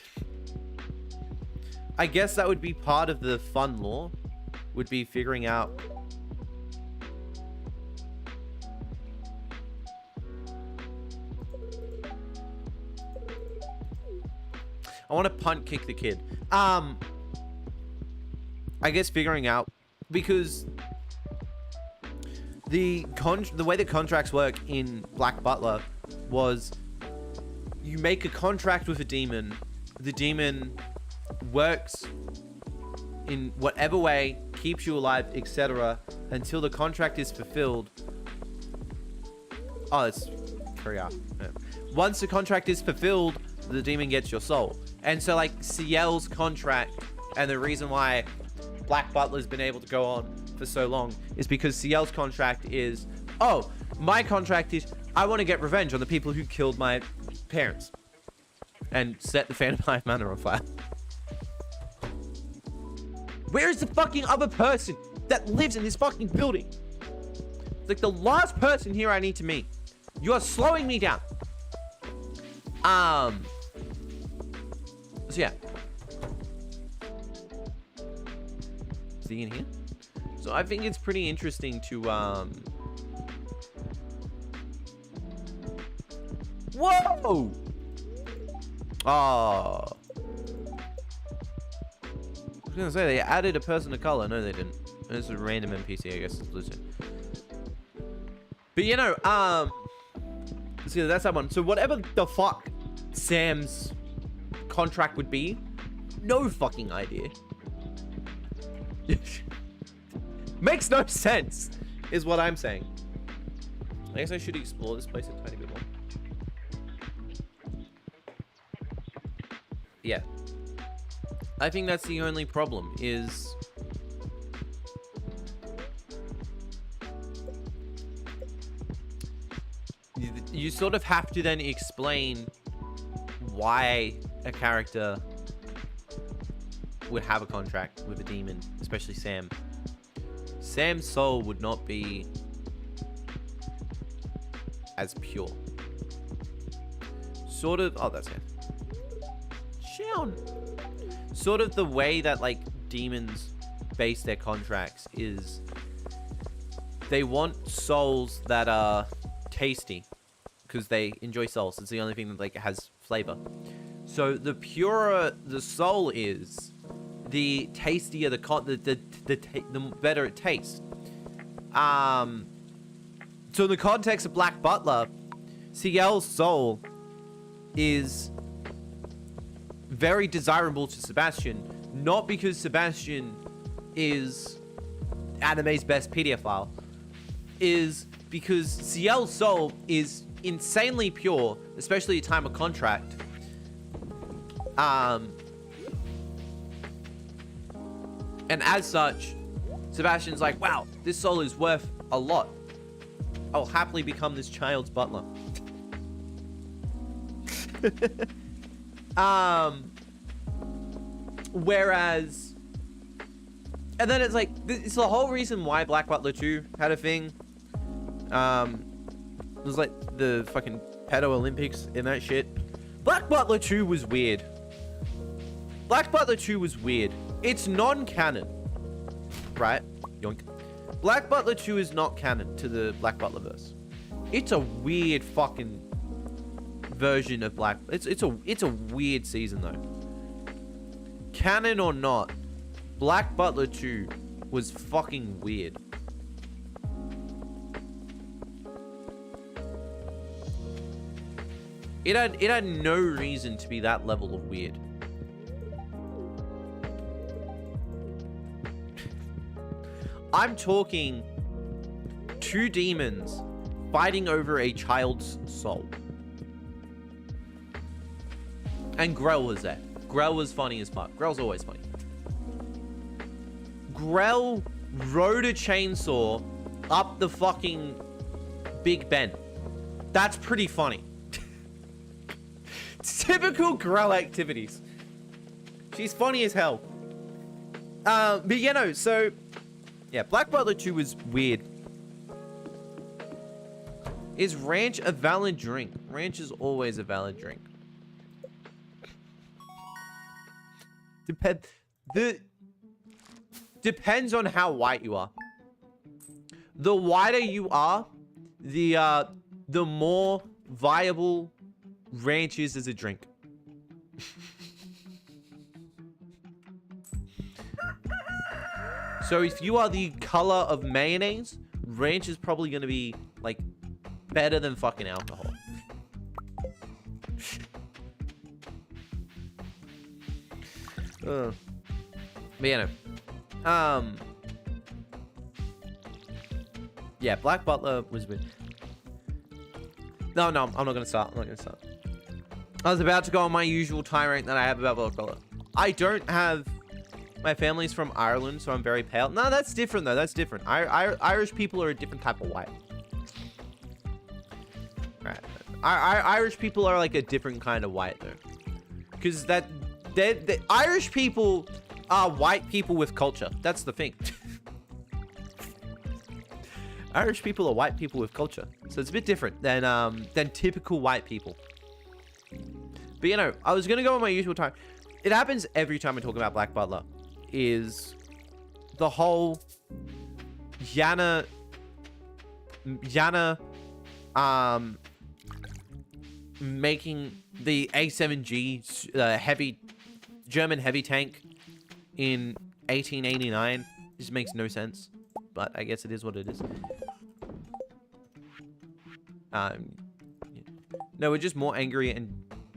I guess that would be part of the fun lore. Would be figuring out... I want to punt kick the kid. I guess figuring out, because the way the contracts work in Black Butler was you make a contract with a demon. The demon works in whatever way, keeps you alive, etc. until the contract is fulfilled. Oh, it's Korea. Yeah. Once the contract is fulfilled, the demon gets your soul. And so, like, Ciel's contract, and the reason why Black Butler's been able to go on for so long is because Ciel's contract is, oh, my contract is, I want to get revenge on the people who killed my parents and set the Phantom Hive Manor on fire. Where is the fucking other person that lives in this fucking building? It's like the last person here I need to meet. You are slowing me down. So yeah. Is he in here? So I think it's pretty interesting to, Whoa! Oh. I was gonna say, they added a person of color. No, they didn't. This is a random NPC, I guess. It's Lucian. But, you know, so that's that one. So whatever the fuck Sam's contract would be, no fucking idea. Makes no sense, is what I'm saying. I guess I should explore this place a tiny bit more. Yeah. I think that's the only problem, is... You sort of have to then explain why a character would have a contract with a demon, especially Sam. Sam's soul would not be as pure. Sort of... Oh, that's him. Shaun. Sort of the way that, like, demons base their contracts is they want souls that are tasty, because they enjoy souls. It's the only thing that, like, has flavor. So the purer the soul is, the tastier the better it tastes. So in the context of Black Butler, Ciel's soul is very desirable to Sebastian, not because Sebastian is anime's best pedophile, is because Ciel's soul is insanely pure, especially at time of contract. And as such, Sebastian's like, wow, this soul is worth a lot. I'll happily become this child's butler. Whereas, and then it's like, it's the whole reason why Black Butler 2 had a thing. It was like the fucking pedo Olympics and that shit. Black Butler 2 was weird. Black Butler 2 was weird. It's non-canon, right? Yoink. Black Butler 2 is not canon to the Black Butler verse. It's a weird fucking version of Black. It's a weird season though. Canon or not, Black Butler 2 was fucking weird. It had no reason to be that level of weird. I'm talking two demons fighting over a child's soul. And Grell was there. Grell was funny as fuck. Grell's always funny. Grell rode a chainsaw up the fucking Big Ben. That's pretty funny. Typical Grell activities. She's funny as hell. But you know, so yeah, Black Butler 2 was weird. Is ranch a valid drink? Ranch is always a valid drink. Depends on how white you are. The whiter you are, the more viable ranch is as a drink. So if you are the color of mayonnaise, ranch is probably going to be like better than fucking alcohol. But you know, yeah, Black Butler was weird. No, I'm not gonna start. I was about to go on my usual tirade that I have about Black Butler. I don't have. My family's from Ireland, so I'm very pale. No, that's different though. That's different. Irish people are a different type of white. Right. Irish people are like a different kind of white though, because the Irish people are white people with culture. That's the thing. Irish people are white people with culture, so it's a bit different than typical white people. But you know, I was gonna go on my usual time. It happens every time I talk about Black Butler. Is the whole Yana making the A7G German heavy tank in 1889 just makes no sense, but I guess it is what it is. No, we're just more angry and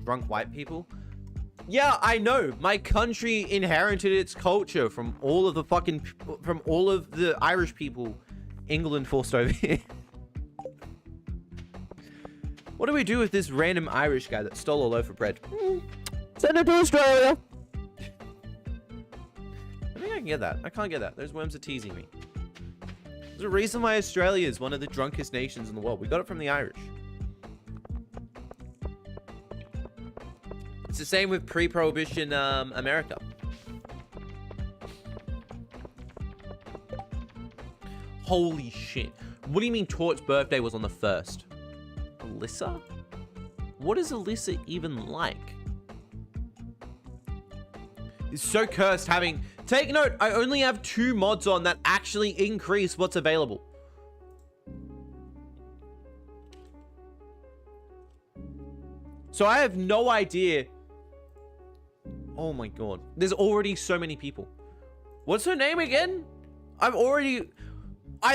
drunk white people. Yeah, I know. My country inherited its culture from all of the Irish people England forced over here. What do we do with this random Irish guy that stole a loaf of bread? Send him to Australia. I think I can get that. I can't get that. Those worms are teasing me. There's a reason why Australia is one of the drunkest nations in the world. We got it from the Irish. It's the same with pre-prohibition America. Holy shit. What do you mean Torch's birthday was on the 1st? Alyssa? What is Alyssa even like? It's so cursed having... Take note, I only have 2 mods on that actually increase what's available. So I have no idea. Oh my god. There's already so many people. What's her name again? I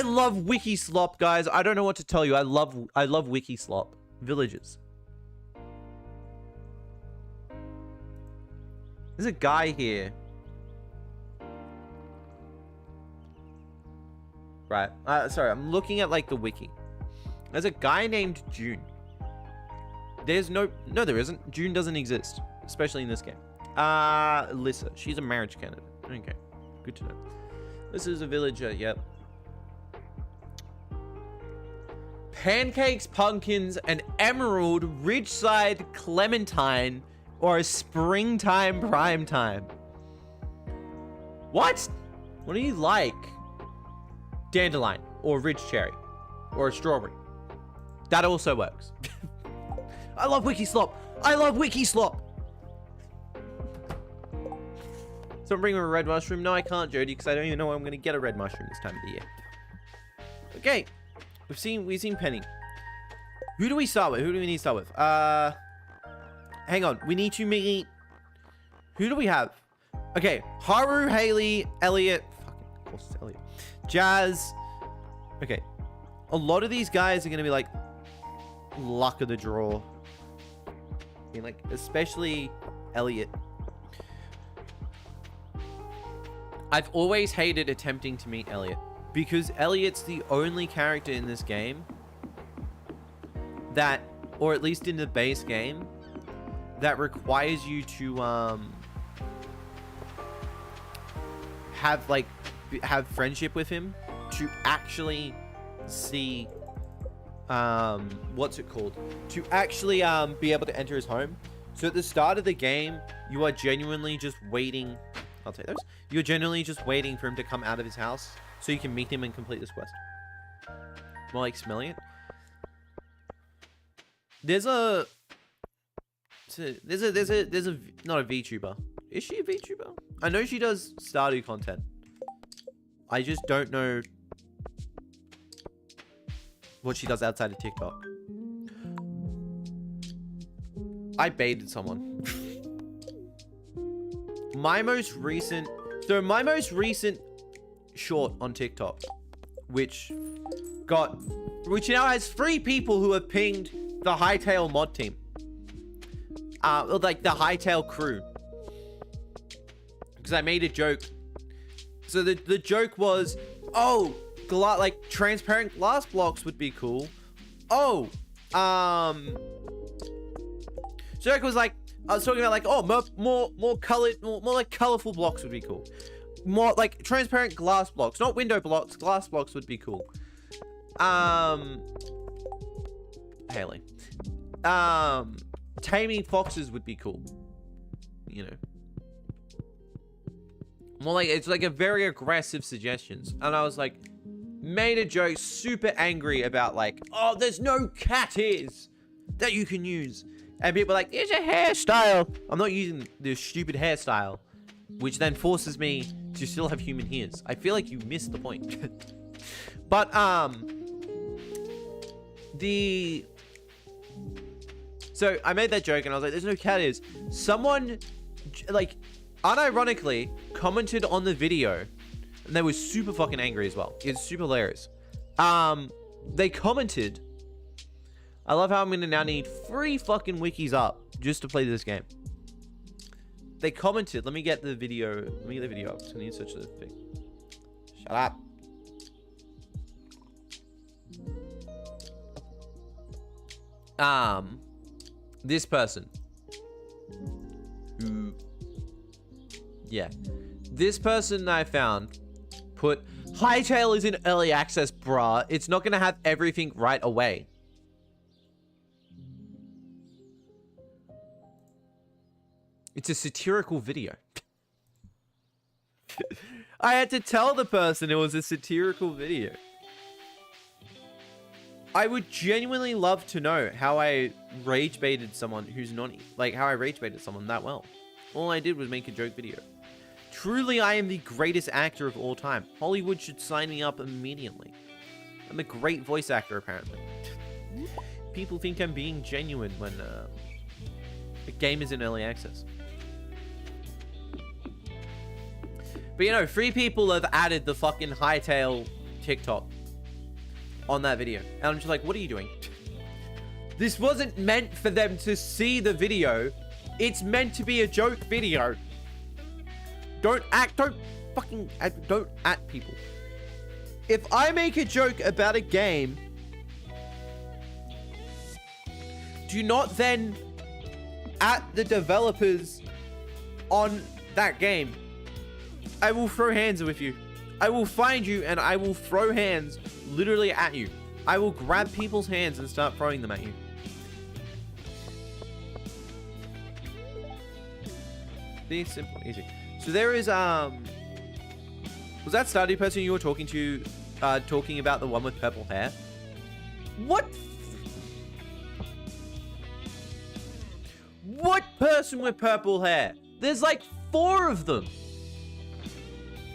love Wiki Slop, guys. I don't know what to tell you. I love Wiki Slop. Villages. There's a guy here. Right. Sorry, I'm looking at like the wiki. There's a guy named June. There's no, there isn't. June doesn't exist, especially in this game. Alyssa, she's a marriage candidate. Okay, good to know. This is a villager. Yep. pancakes, pumpkins, an emerald, ridgeside, clementine, or a springtime prime time. What? What do you like? Dandelion, or ridge cherry, or a strawberry. That also works. I love Wiki Slop. I love Wiki Slop. So bring me a red mushroom. No, I can't, Jody, because I don't even know when I'm going to get a red mushroom this time of the year. Okay, we've seen Penny. Who do we start with? Who do we need to start with? Hang on. We need to meet. Who do we have? Okay, Haru, Haley, Elliot. Fucking, of course it's Elliot. Jazz. Okay, a lot of these guys are going to be like luck of the draw. I mean, like, especially Elliot. I've always hated attempting to meet Elliot because Elliot's the only character in this game that, or at least in the base game, that requires you to have friendship with him to actually see what's it called, to actually be able to enter his home. So at the start of the game, you are genuinely just waiting. I'll take those. You're genuinely just waiting for him to come out of his house so you can meet him and complete this quest. More like smelling it. There's a not a VTuber. Is she a VTuber? I know she does Stardew content. I just don't know what she does outside of TikTok. I baited someone. my most recent short on TikTok, which now has 3 people who have pinged the Hightail mod team. Like the Hightail crew. Because I made a joke. So the joke was, oh, like transparent glass blocks would be cool. Oh, joke was like, I was talking about like, oh, more colored, more like colorful blocks would be cool. More like transparent glass blocks, not window blocks. Glass blocks would be cool. Haley. Taming foxes would be cool. You know. More like, it's like a very aggressive suggestions. And I was like, made a joke super angry about like, oh, there's no cat ears that you can use. And people are like, there's a hairstyle. I'm not using this stupid hairstyle, which then forces me to still have human ears. I feel like you missed the point. But, so I made that joke and I was like, there's no cat ears. Someone, like, unironically commented on the video and they were super fucking angry as well. It's super hilarious. They commented, I love how I'm gonna now need 3 fucking wikis up just to play this game. They commented, let me get the video up. I need such a thing. Shut up. This person who, yeah, this person I found put, Hightail is in early access, bruh. It's not gonna have everything right away. It's a satirical video. I had to tell the person it was a satirical video. I would genuinely love to know how I rage baited someone who's not, like, how I rage baited someone that well. All I did was make a joke video. Truly, I am the greatest actor of all time. Hollywood should sign me up immediately. I'm a great voice actor, apparently. People think I'm being genuine when a game is in early access. But you know, 3 people have added the fucking Hightail TikTok on that video. And I'm just like, what are you doing? This wasn't meant for them to see the video. It's meant to be a joke video. Don't at people. If I make a joke about a game, do not then at the developers on that game. I will throw hands with you. I will find you and I will throw hands literally at you. I will grab people's hands and start throwing them at you. Be simple, easy. So there is, was that Stardew person you were talking to, talking about the one with purple hair? What? What person with purple hair? There's like 4 of them.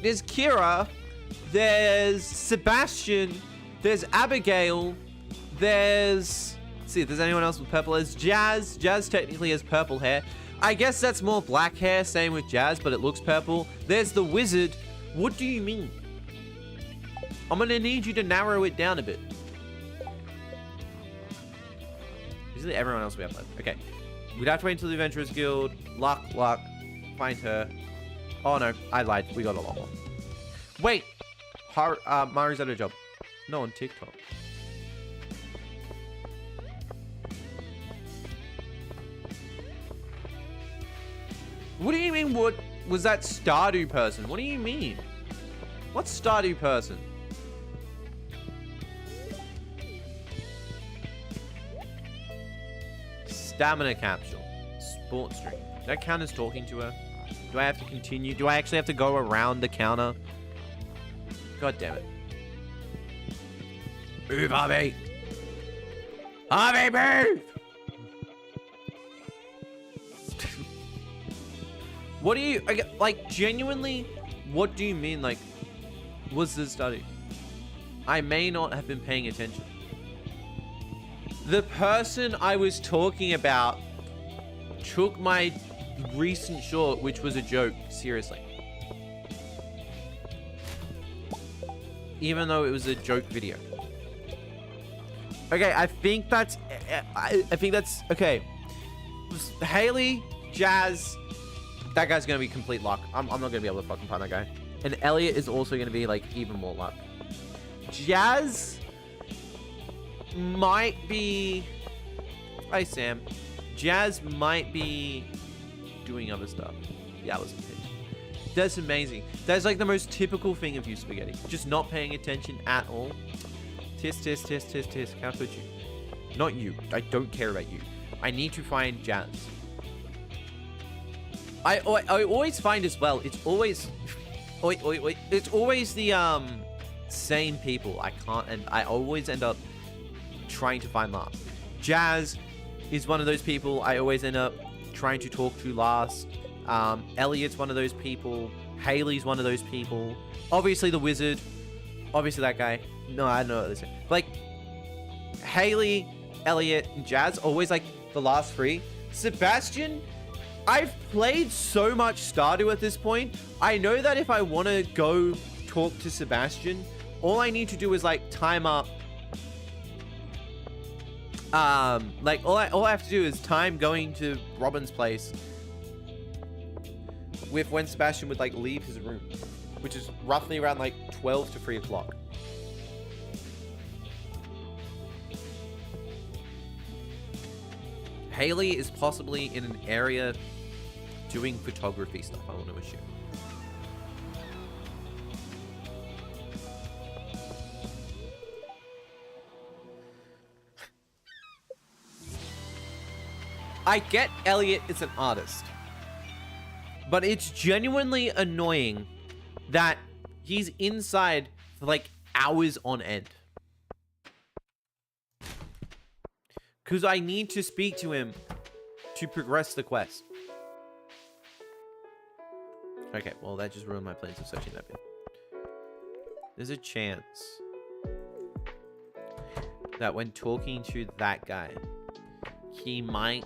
There's Kira, there's Sebastian, there's Abigail, there's... Let's see if there's anyone else with purple. There's Jazz. Jazz technically has purple hair. I guess that's more black hair, same with Jazz, but it looks purple. There's the Wizard. What do you mean? I'm gonna need you to narrow it down a bit. Usually everyone else we have left. Okay. We'd have to wait until the Adventurers Guild. Luck. Find her. Oh no, I lied. We got a lot more. Wait. Mari's at her job. No, on TikTok. What do you mean, what was that Stardew person? What do you mean? What's Stardew person? Stamina capsule. Sports drink. Does that count as talking to her? Do I have to continue? Do I actually have to go around the counter? God damn it. Move, Harvey! Harvey, move! What do you, like, genuinely, what do you mean, like, was this study? I may not have been paying attention. The person I was talking about took my recent short, which was a joke, seriously. Even though it was a joke video. Okay, I think that's, okay. Haley, Jazz, that guy's gonna be complete luck. I'm not gonna be able to fucking find that guy. And Elliot is also gonna be like even more luck. Jazz might be... Hi, Sam. Jazz might be doing other stuff. Yeah, I was pissed. That's amazing. That's like the most typical thing of you, Spaghetti. Just not paying attention at all. Tisk. Can't put you. Not you. I don't care about you. I need to find Jazz. I always find as well, it's always... Wait. It's always the, same people. I always end up trying to find last. Jazz is one of those people I always end up trying to talk to last. Elliot's one of those people. Haley's one of those people. Obviously the Wizard. Obviously that guy. No, I don't know what this is. Like, Haley, Elliot, and Jazz, always like the last 3. Sebastian, I've played so much Stardew at this point. I know that if I want to go talk to Sebastian, all I need to do is like time up. Like all I have to do is time going to Robin's place with when Sebastian would like leave his room, which is roughly around like 12 to 3 o'clock. Haley is possibly in an area doing photography stuff, I want to assume. I get Elliot is an artist, but it's genuinely annoying that he's inside for like hours on end. Because I need to speak to him to progress the quest. Okay, well that just ruined my plans of searching that bit. There's a chance that when talking to that guy, he might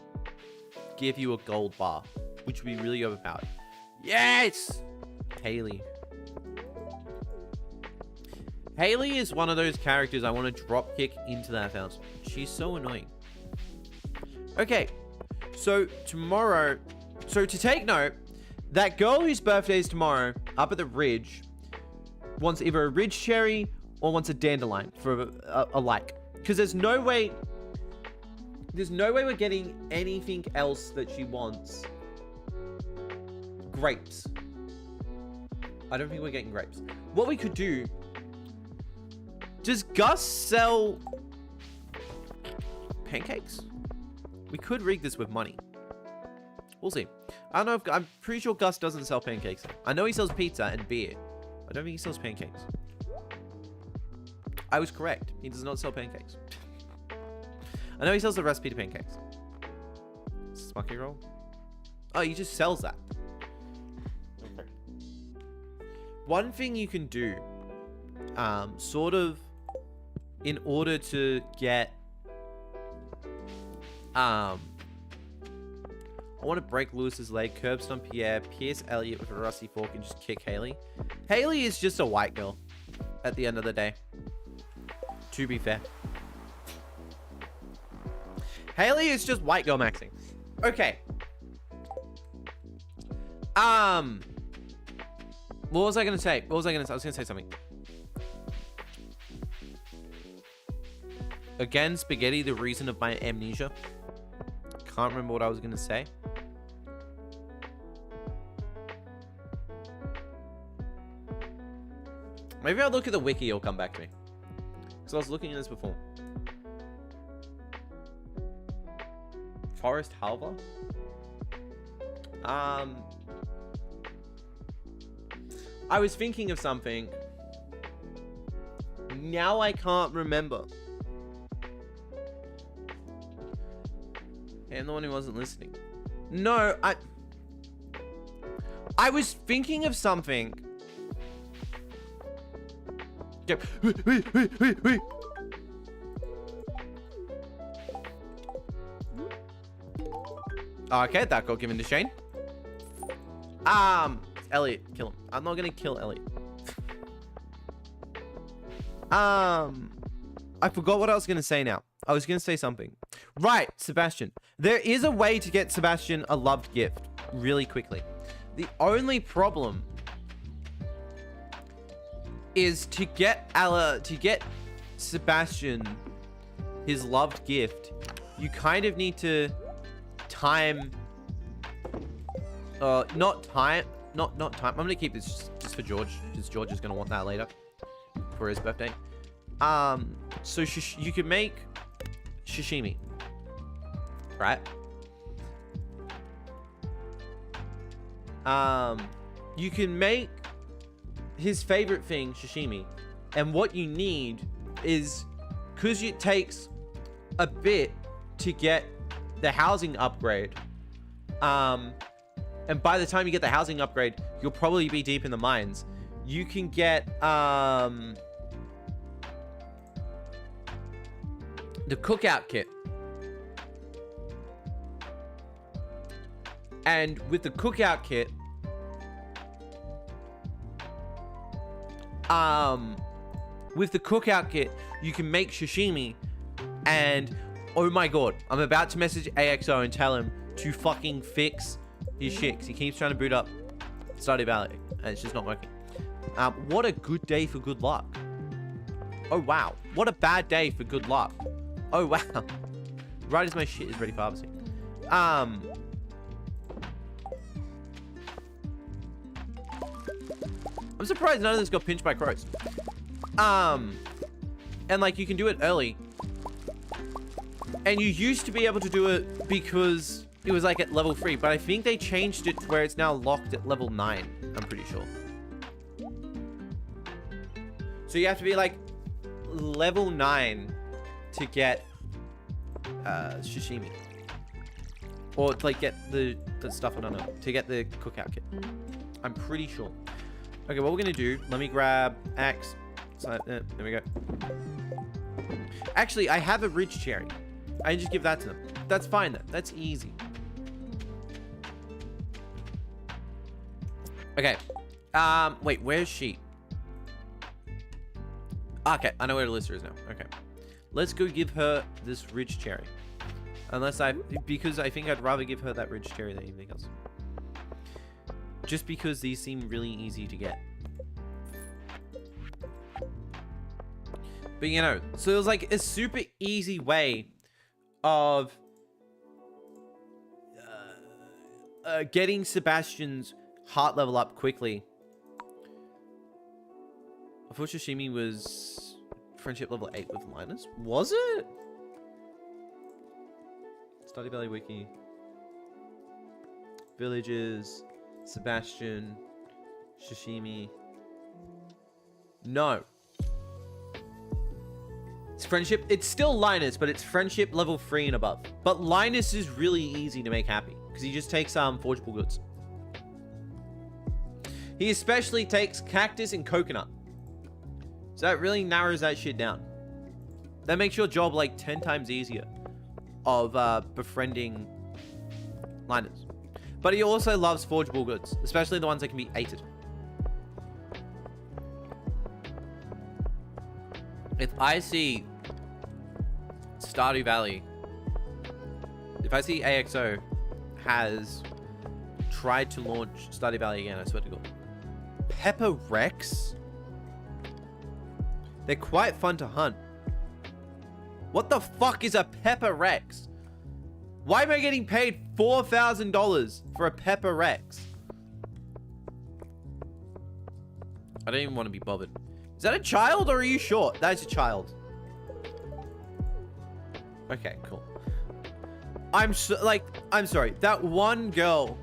give you a gold bar, which would be really overpowered. Yes! Haley. Haley is one of those characters I want to drop kick into that house. She's so annoying. Okay, so tomorrow, so to take note, that girl whose birthday is tomorrow up at the Ridge wants either a Ridge Cherry or wants a Dandelion for a like. Because there's no way we're getting anything else that she wants. Grapes. I don't think we're getting grapes. What we could do, does Gus sell pancakes? We could rig this with money. We'll see. I don't know if... I'm pretty sure Gus doesn't sell pancakes. I know he sells pizza and beer. I don't think he sells pancakes. I was correct. He does not sell pancakes. I know he sells the recipe to pancakes. Smucky roll? Oh, he just sells that. Okay. One thing you can do, sort of, in order to get, I want to break Lewis's leg, curb stomp Pierre, pierce Elliot with a rusty fork, and just kick Haley. Haley is just a white girl at the end of the day. To be fair. Haley is just white girl maxing. Okay. What was I going to say? I was going to say something. Again, spaghetti, the reason of my amnesia. Can't remember what I was going to say. Maybe I'll look at the wiki, it'll come back to me. Because I was looking at this before. Forest Halva? I was thinking of something. Now I can't remember. I'm the one who wasn't listening. No, I was thinking of something. Yep. Okay, that got given to Shane. Elliot, kill him. I'm not gonna kill Elliot. I forgot what I was gonna say now. I was gonna say something. Right, Sebastian. There is a way to get Sebastian a loved gift really quickly. The only problem is to get Sebastian his loved gift. You kind of need to time. Not time. I'm gonna keep this just for George, because George is gonna want that later for his birthday. So you can make sashimi, right? You can make his favorite thing, sashimi, and what you need is, because it takes a bit to get the housing upgrade, and by the time you get the housing upgrade, you'll probably be deep in the mines. You can get the cookout kit. And with the cookout kit, you can make sashimi. And oh my god, I'm about to message AXO and tell him to fucking fix his shit, because he keeps trying to boot up Stardew Valley and it's just not working. What a good day for good luck. Oh wow, what a bad day for good luck. Oh wow. Right as my shit is ready for harvesting. I'm surprised none of this got pinched by crows. And like, you can do it early. And you used to be able to do it because it was like at level 3, but I think they changed it where it's now locked at level 9. I'm pretty sure. So you have to be like level 9 to get sashimi. Or to like get the stuff, I don't know, to get the cookout kit. I'm pretty sure. Okay, what we're gonna do, let me grab axe. So, there we go. Actually, I have a ridge cherry. I can just give that to them. That's fine then. That's easy. Okay. Wait, where's she? Okay, I know where Alyssa is now. Okay. Let's go give her this ridge cherry. Because I think I'd rather give her that ridge cherry than anything else. Just because these seem really easy to get. But you know, so it was like a super easy way of getting Sebastian's heart level up quickly. I thought Sashimi was friendship level 8 with Linus. Was it? Stardew Valley wiki. Villages. Sebastian. Shishimi. No. It's friendship. It's still Linus, but it's friendship level 3 and above. But Linus is really easy to make happy because he just takes forgeable goods. He especially takes cactus and coconut. So that really narrows that shit down. That makes your job like 10 times easier of befriending Linus. But he also loves forgeable goods, especially the ones that can be ated. If I see Stardew Valley, if I see AXO has tried to launch Stardew Valley again, I swear to God. Pepper Rex? They're quite fun to hunt. What the fuck is a Pepper Rex? Why am I getting paid $4,000 for a Pepper Rex? I don't even want to be bothered. Is that a child or are you short? That is a child. Okay, cool. I'm sorry. That one girl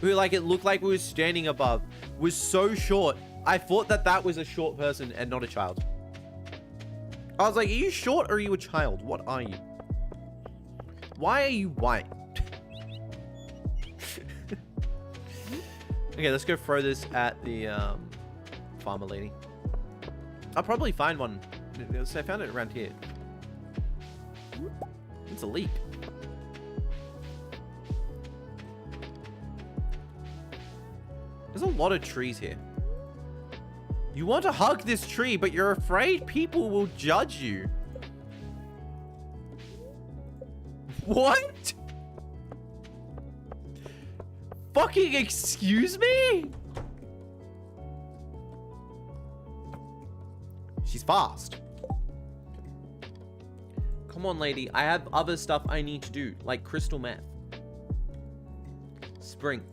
who like it looked like we were standing above was so short. I thought that that was a short person and not a child. I was like, are you short or are you a child? What are you? Why are you white? Okay, let's go throw this at the farmer lady. I'll probably find one. I found it around here. It's a leak. There's a lot of trees here. You want to hug this tree, but you're afraid people will judge you. What? Fucking excuse me? She's fast. Come on, lady. I have other stuff I need to do, like crystal meth. Spring.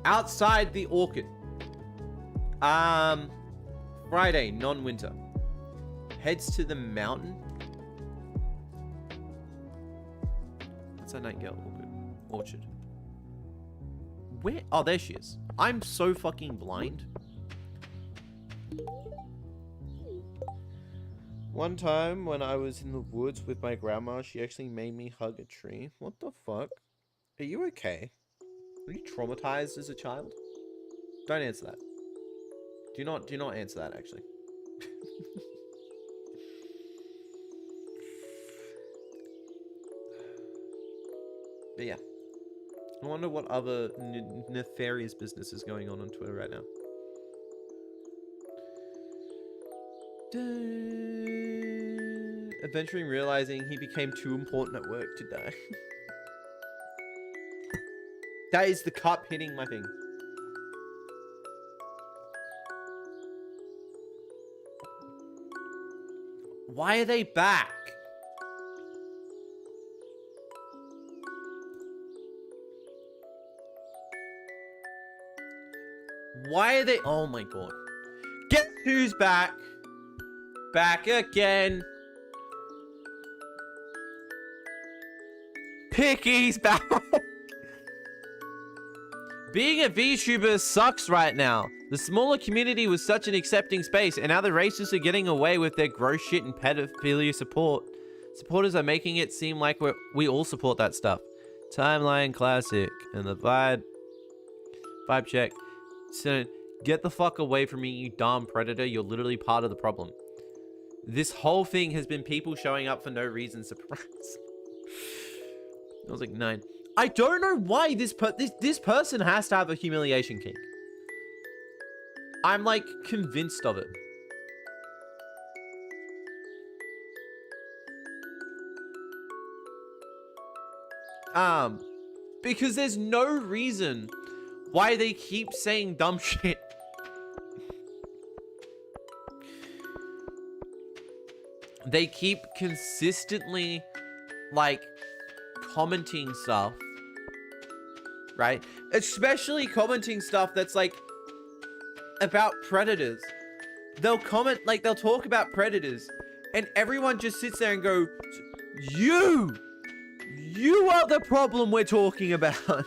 Outside the orchid. Friday, non-winter. Heads to the mountain. What's that nightingale orchard? Where? Oh, there she is. I'm so fucking blind. One time when I was in the woods with my grandma, she actually made me hug a tree. What the fuck? Are you okay? Were you traumatized as a child? Don't answer that. Do not answer that, actually. But yeah. I wonder what other nefarious business is going on Twitter right now. Eventually realizing he became too important at work to die. That is the cup hitting my thing. Why are they back? Why are they? Oh my god. Guess who's back? Back again. Picky's back. Being a VTuber sucks right now. The smaller community was such an accepting space, and now the racists are getting away with their gross shit and pedophilia support. Supporters are making it seem like we all support that stuff. Timeline classic. And the vibe check. So, get the fuck away from me, you dumb predator. You're literally part of the problem. This whole thing has been people showing up for no reason. Surprise. I was like 9. I don't know why this person has to have a humiliation kink. I'm like convinced of it. Because there's no reason why they keep saying dumb shit. They keep consistently like commenting stuff, right? Especially commenting stuff that's like about predators. They'll comment, like they'll talk about predators And everyone just sits there and go, you are the problem we're talking about.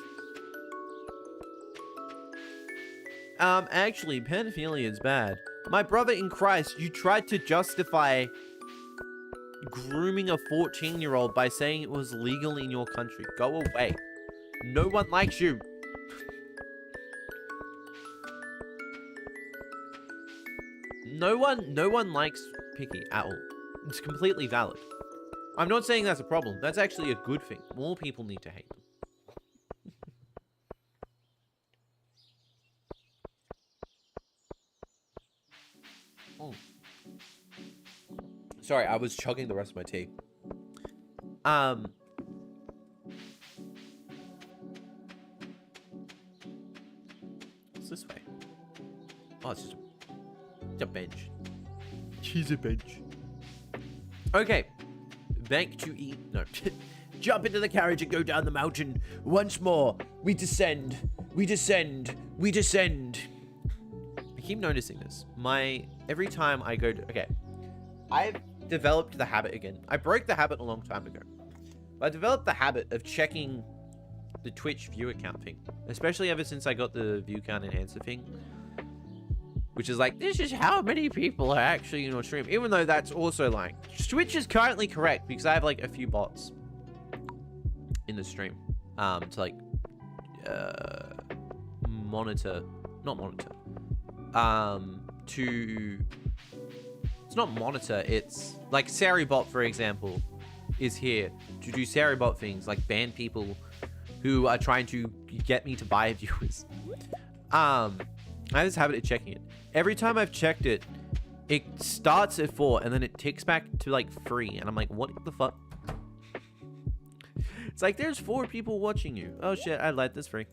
Actually, pedophilia is bad. My brother in Christ, you tried to justify grooming a 14-year-old by saying it was legal in your country. Go away. No one likes you. No one likes Picky at all. It's completely valid. I'm not saying that's a problem. That's actually a good thing. More people need to hate them. Oh. Sorry, I was chugging the rest of my tea. What's this way? Oh, it's just a bench. She's a bench. Okay. Bank to eat. No. Jump into the carriage and go down the mountain. Once more. We descend. We descend. We descend. I keep noticing this. Every time I go to... Okay. I've developed the habit again. I broke the habit a long time ago. But I developed the habit of checking the Twitch view account thing. Especially ever since I got the view count enhancer thing. Which is like, this is how many people are actually in your stream. Even though that's also lying. Twitch is currently correct because I have like a few bots in the stream. To like monitor. Not monitor. It's not monitor, it's like Saribot, for example, is here to do Saribot things like ban people who are trying to get me to buy viewers. I have this habit of checking it. Every time I've checked it, it starts at 4 and then it ticks back to like 3 and I'm like, what the fuck? It's like, there's 4 people watching you. Oh shit, I lied this free.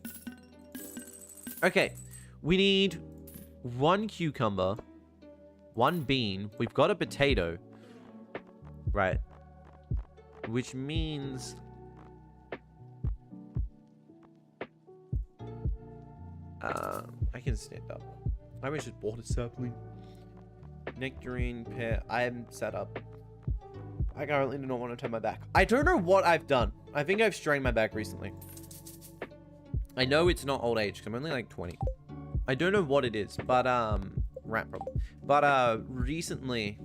Okay, we need 1 cucumber, 1 bean. We've got a potato. Right. Which means... I can stand up. I wish just bought a sapling. Nectarine, pear. I am set up. I currently do not want to turn my back. I don't know what I've done. I think I've strained my back recently. I know it's not old age, because I'm only like 20. I don't know what it is, but, rat problem. But, recently,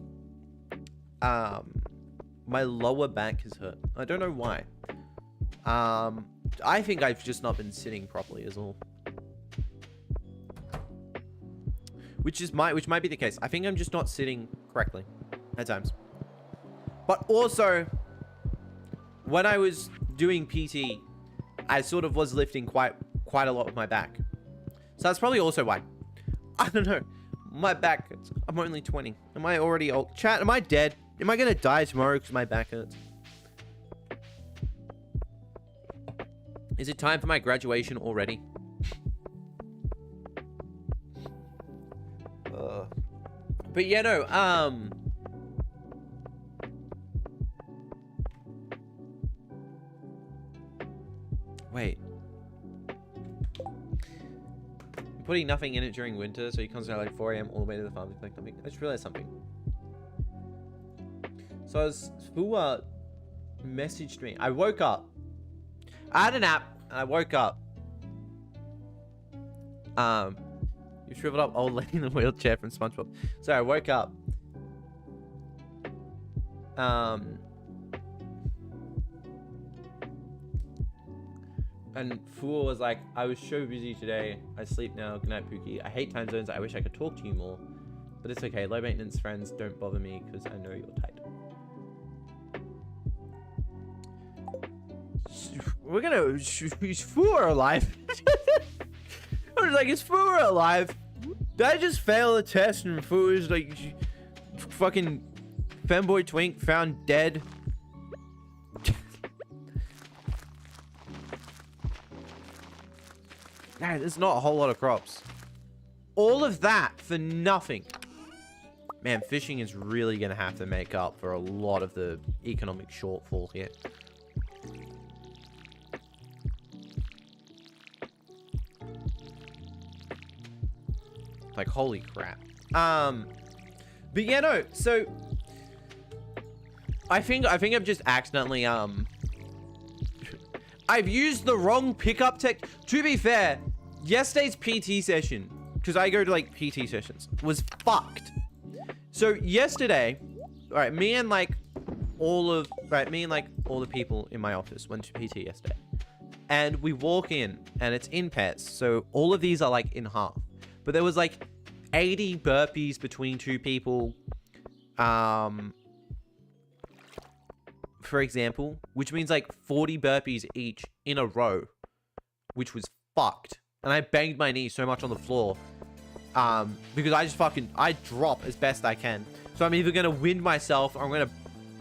my lower back has hurt. I don't know why. I think I've just not been sitting properly is all. Which might be the case. I think I'm just not sitting correctly at times. But also, when I was doing PT, I sort of was lifting quite a lot with my back. So that's probably also why. I don't know. My back hurts. I'm only 20. Am I already old? Chat, am I dead? Am I gonna die tomorrow because my back hurts? Is it time for my graduation already? But yeah, no, wait. I'm putting nothing in it during winter, so you constantly like 4 AM all the way to the farm to collect something. I just realized something. So who messaged me? I woke up. I had a nap, and I woke up. You shriveled up old lady in the wheelchair from SpongeBob. So I woke up. And Fool was like, I was so busy today. I sleep now. Good night, Pookie. I hate time zones. I wish I could talk to you more. But it's okay. Low maintenance friends don't bother me because I know you're tight. We're gonna... Is Fool alive? I was like, is Fu alive? Did I just fail a test and Fu is like fucking femboy twink found dead? Nah, there's not a whole lot of crops. All of that for nothing. Man, fishing is really gonna have to make up for a lot of the economic shortfall here. Like, holy crap. But yeah, no, so I think I've just accidentally I've used the wrong pickup tech. To be fair, yesterday's PT session, because I go to like PT sessions, was fucked. So yesterday, all right, me and like all the people in my office went to PT yesterday. And we walk in and it's in pairs. So all of these are like in half. But there was like 80 burpees between two people. For example, which means like 40 burpees each in a row, which was fucked. And I banged my knee so much on the floor because I drop as best I can. So I'm either going to wind myself or I'm going to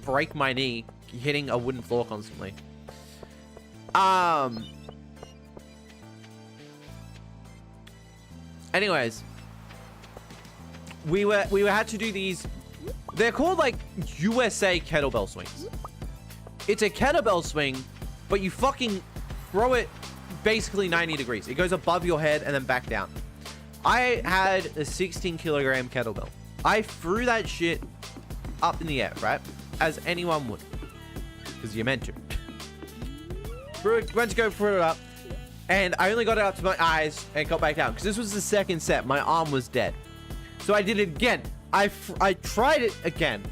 break my knee hitting a wooden floor constantly. Anyways, we had to do these. They're called like USA kettlebell swings. It's a kettlebell swing, but you fucking throw it basically 90 degrees. It goes above your head and then back down. I had a 16 kilogram kettlebell. I threw that shit up in the air, right? As anyone would. Because you're meant to. Went to go throw it up. And I only got it up to my eyes and got back down. Because this was the second set. My arm was dead. So I did it again. I tried it again.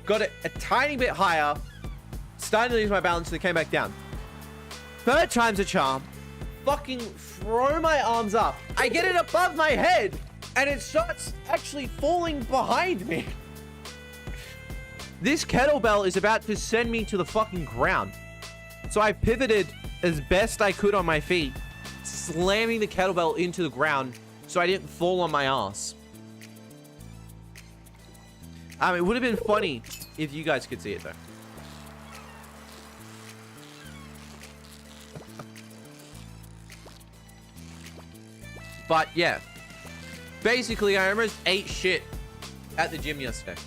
Got it a tiny bit higher. Started to lose my balance, so it came back down. Third time's a charm. Fucking throw my arms up. I get it above my head, and it starts actually falling behind me. This kettlebell is about to send me to the fucking ground. So I pivoted as best I could on my feet, slamming the kettlebell into the ground so I didn't fall on my ass. It would have been funny if you guys could see it, though. But yeah, basically I almost ate shit at the gym yesterday.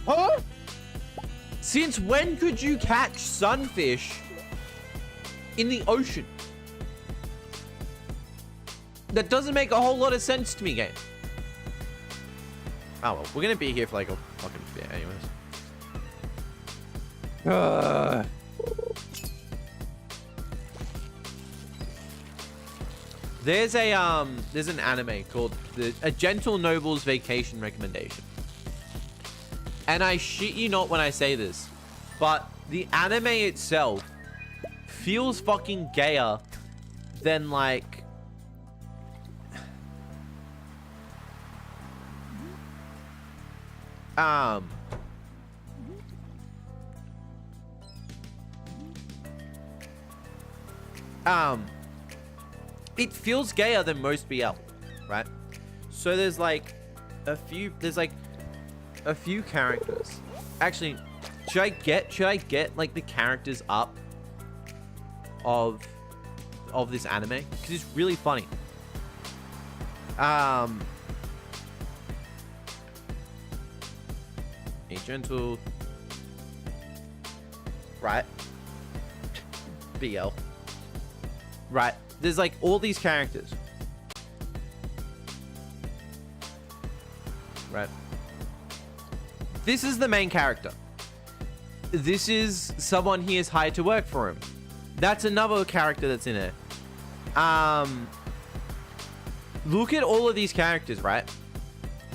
Huh? Since when could you catch sunfish in the ocean? That doesn't make a whole lot of sense to me, game. Oh well, we're gonna be here for like a fucking bit anyways. There's an anime called A Gentle Noble's Vacation Recommendation. And I shit you not when I say this, but the anime itself feels fucking gayer than like it feels gayer than most BL, right? So there's like a few characters. Actually, should I get like the characters up of this anime? Because it's really funny. A gentle, right? BL, right? There's like all these characters, right? This is the main character. This is someone he has hired to work for him. That's another character that's in it. Look at all of these characters, right?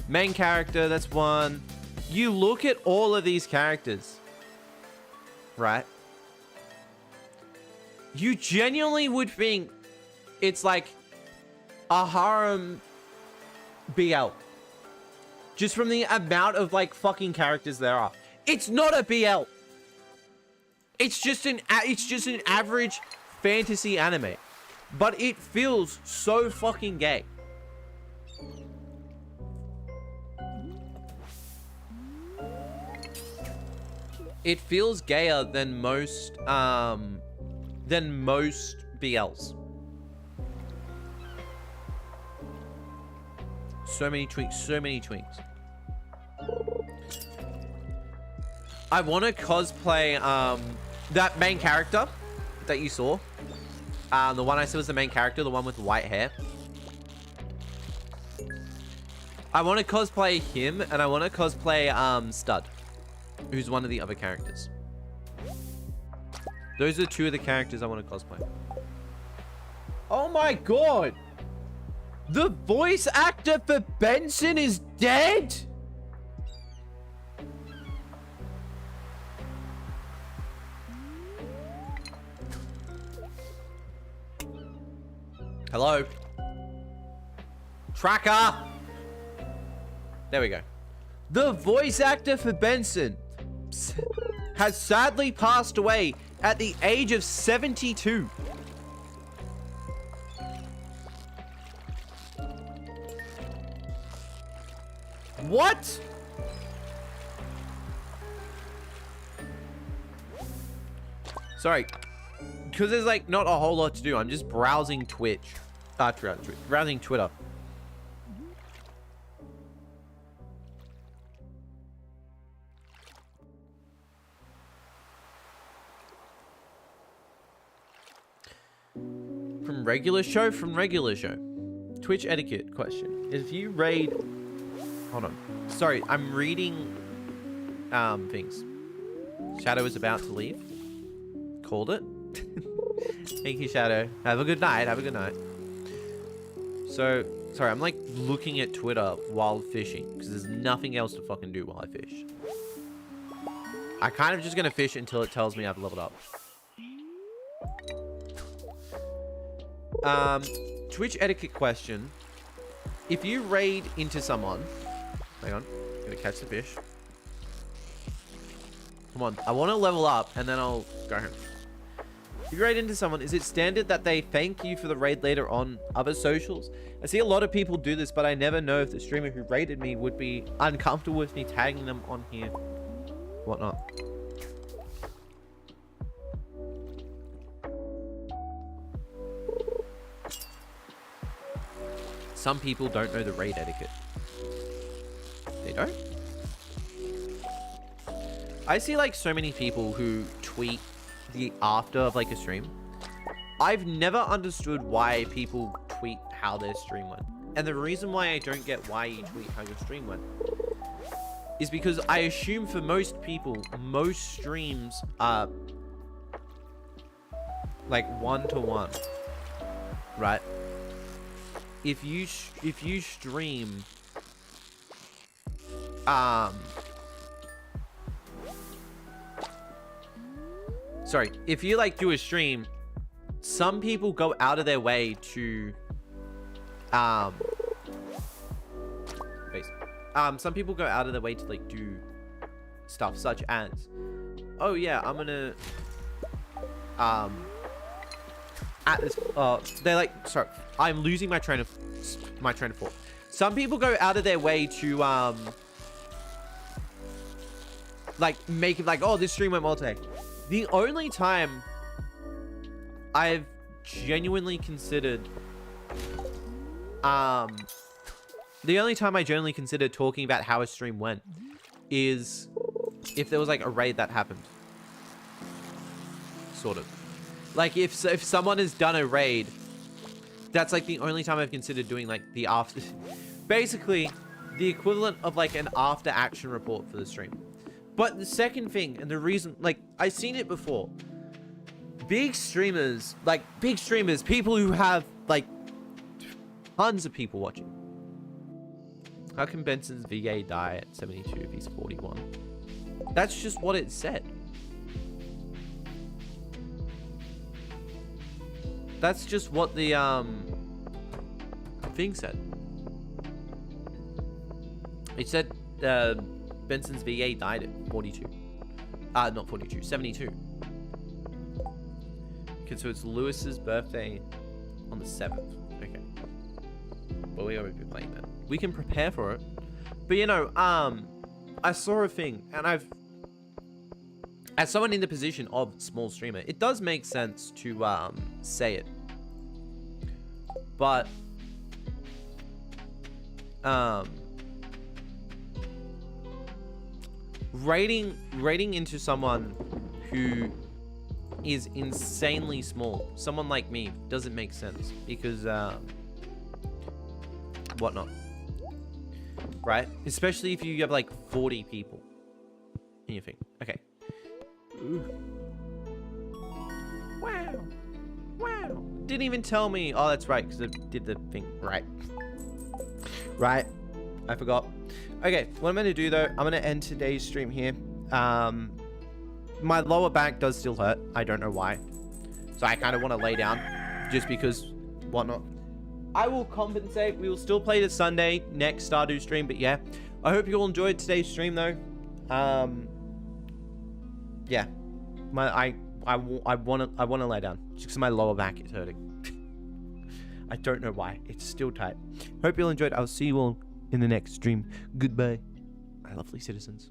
Main character, that's one. You look at all of these characters, right? You genuinely would think it's like a harem BL. Just from the amount of like fucking characters there are. It's not a BL. It's just an average fantasy anime. But it feels so fucking gay. It feels gayer than most BLs. So many twinks. I want to cosplay that main character that you saw. The one I said was the main character, the one with white hair. I want to cosplay him, and I want to cosplay Stud, who's one of the other characters. Those are two of the characters I want to cosplay. Oh my god! The voice actor for Benson is dead? Hello? Tracker! There we go. The voice actor for Benson has sadly passed away at the age of 72. What? Sorry. Because there's like not a whole lot to do. I'm just browsing Twitch. Browsing Twitter. From regular show? From regular show. Twitch etiquette question. If you raid... Hold on. Sorry, I'm reading things. Shadow is about to leave. Called it. Thank you, Shadow. Have a good night. Have a good night. So, sorry, I'm like looking at Twitter while fishing because there's nothing else to fucking do while I fish. I kind of just gonna fish until it tells me I've leveled up. Twitch etiquette question. If you raid into someone... Hang on. Gonna catch the fish. Come on. I want to level up and then I'll go home. If you raid into someone, is it standard that they thank you for the raid later on other socials? I see a lot of people do this, but I never know if the streamer who raided me would be uncomfortable with me tagging them on here. Whatnot. Some people don't know the raid etiquette. They don't? I see like so many people who tweet the after of like a stream. I've never understood why people tweet how their stream went. And the reason why I don't get why you tweet how your stream went is because I assume for most people, most streams are like one-to-one, right? If you stream sorry, if you like do a stream, some people go out of their way to some people go out of their way to like do stuff such as, oh yeah, I'm gonna at this they're like, sorry, I'm losing my train of thought. Some people go out of their way to like make it like, oh, this stream went well today. The only time I've genuinely considered the only time I generally consider talking about how a stream went is if there was like a raid that happened. Sort of. Like if someone has done a raid, that's like the only time I've considered doing like the after, basically the equivalent of like an after action report for the stream. But the second thing, and the reason, like I've seen it before, big streamers, people who have like tons of people watching. How can Benson's VA die at 72 if he's 41? That's just what it said. That's just what the thing said. It said Benson's VA died at 42. Not 42, 72. Okay, so it's Lewis's birthday on the 7th. Okay. But we already be playing that. We can prepare for it. But you know, I saw a thing, and as someone in the position of small streamer, it does make sense to say it. But raiding into someone who is insanely small, someone like me, doesn't make sense because whatnot. right? Especially if you have like 40 people in your thing. Okay. Ooh. Wow. Wow. Didn't even tell me. Oh, that's right, because I did the thing. Right. Right. I forgot. Okay, what I'm going to do, though, I'm going to end today's stream here. My lower back does still hurt. I don't know why. So I kind of want to lay down just because whatnot. I will compensate. We will still play this Sunday next Stardew stream. But yeah, I hope you all enjoyed today's stream, though. Yeah. I want to lay down just because my lower back is hurting. I don't know why. It's still tight. Hope you all enjoyed. I'll see you all in the next stream. Goodbye, my lovely citizens.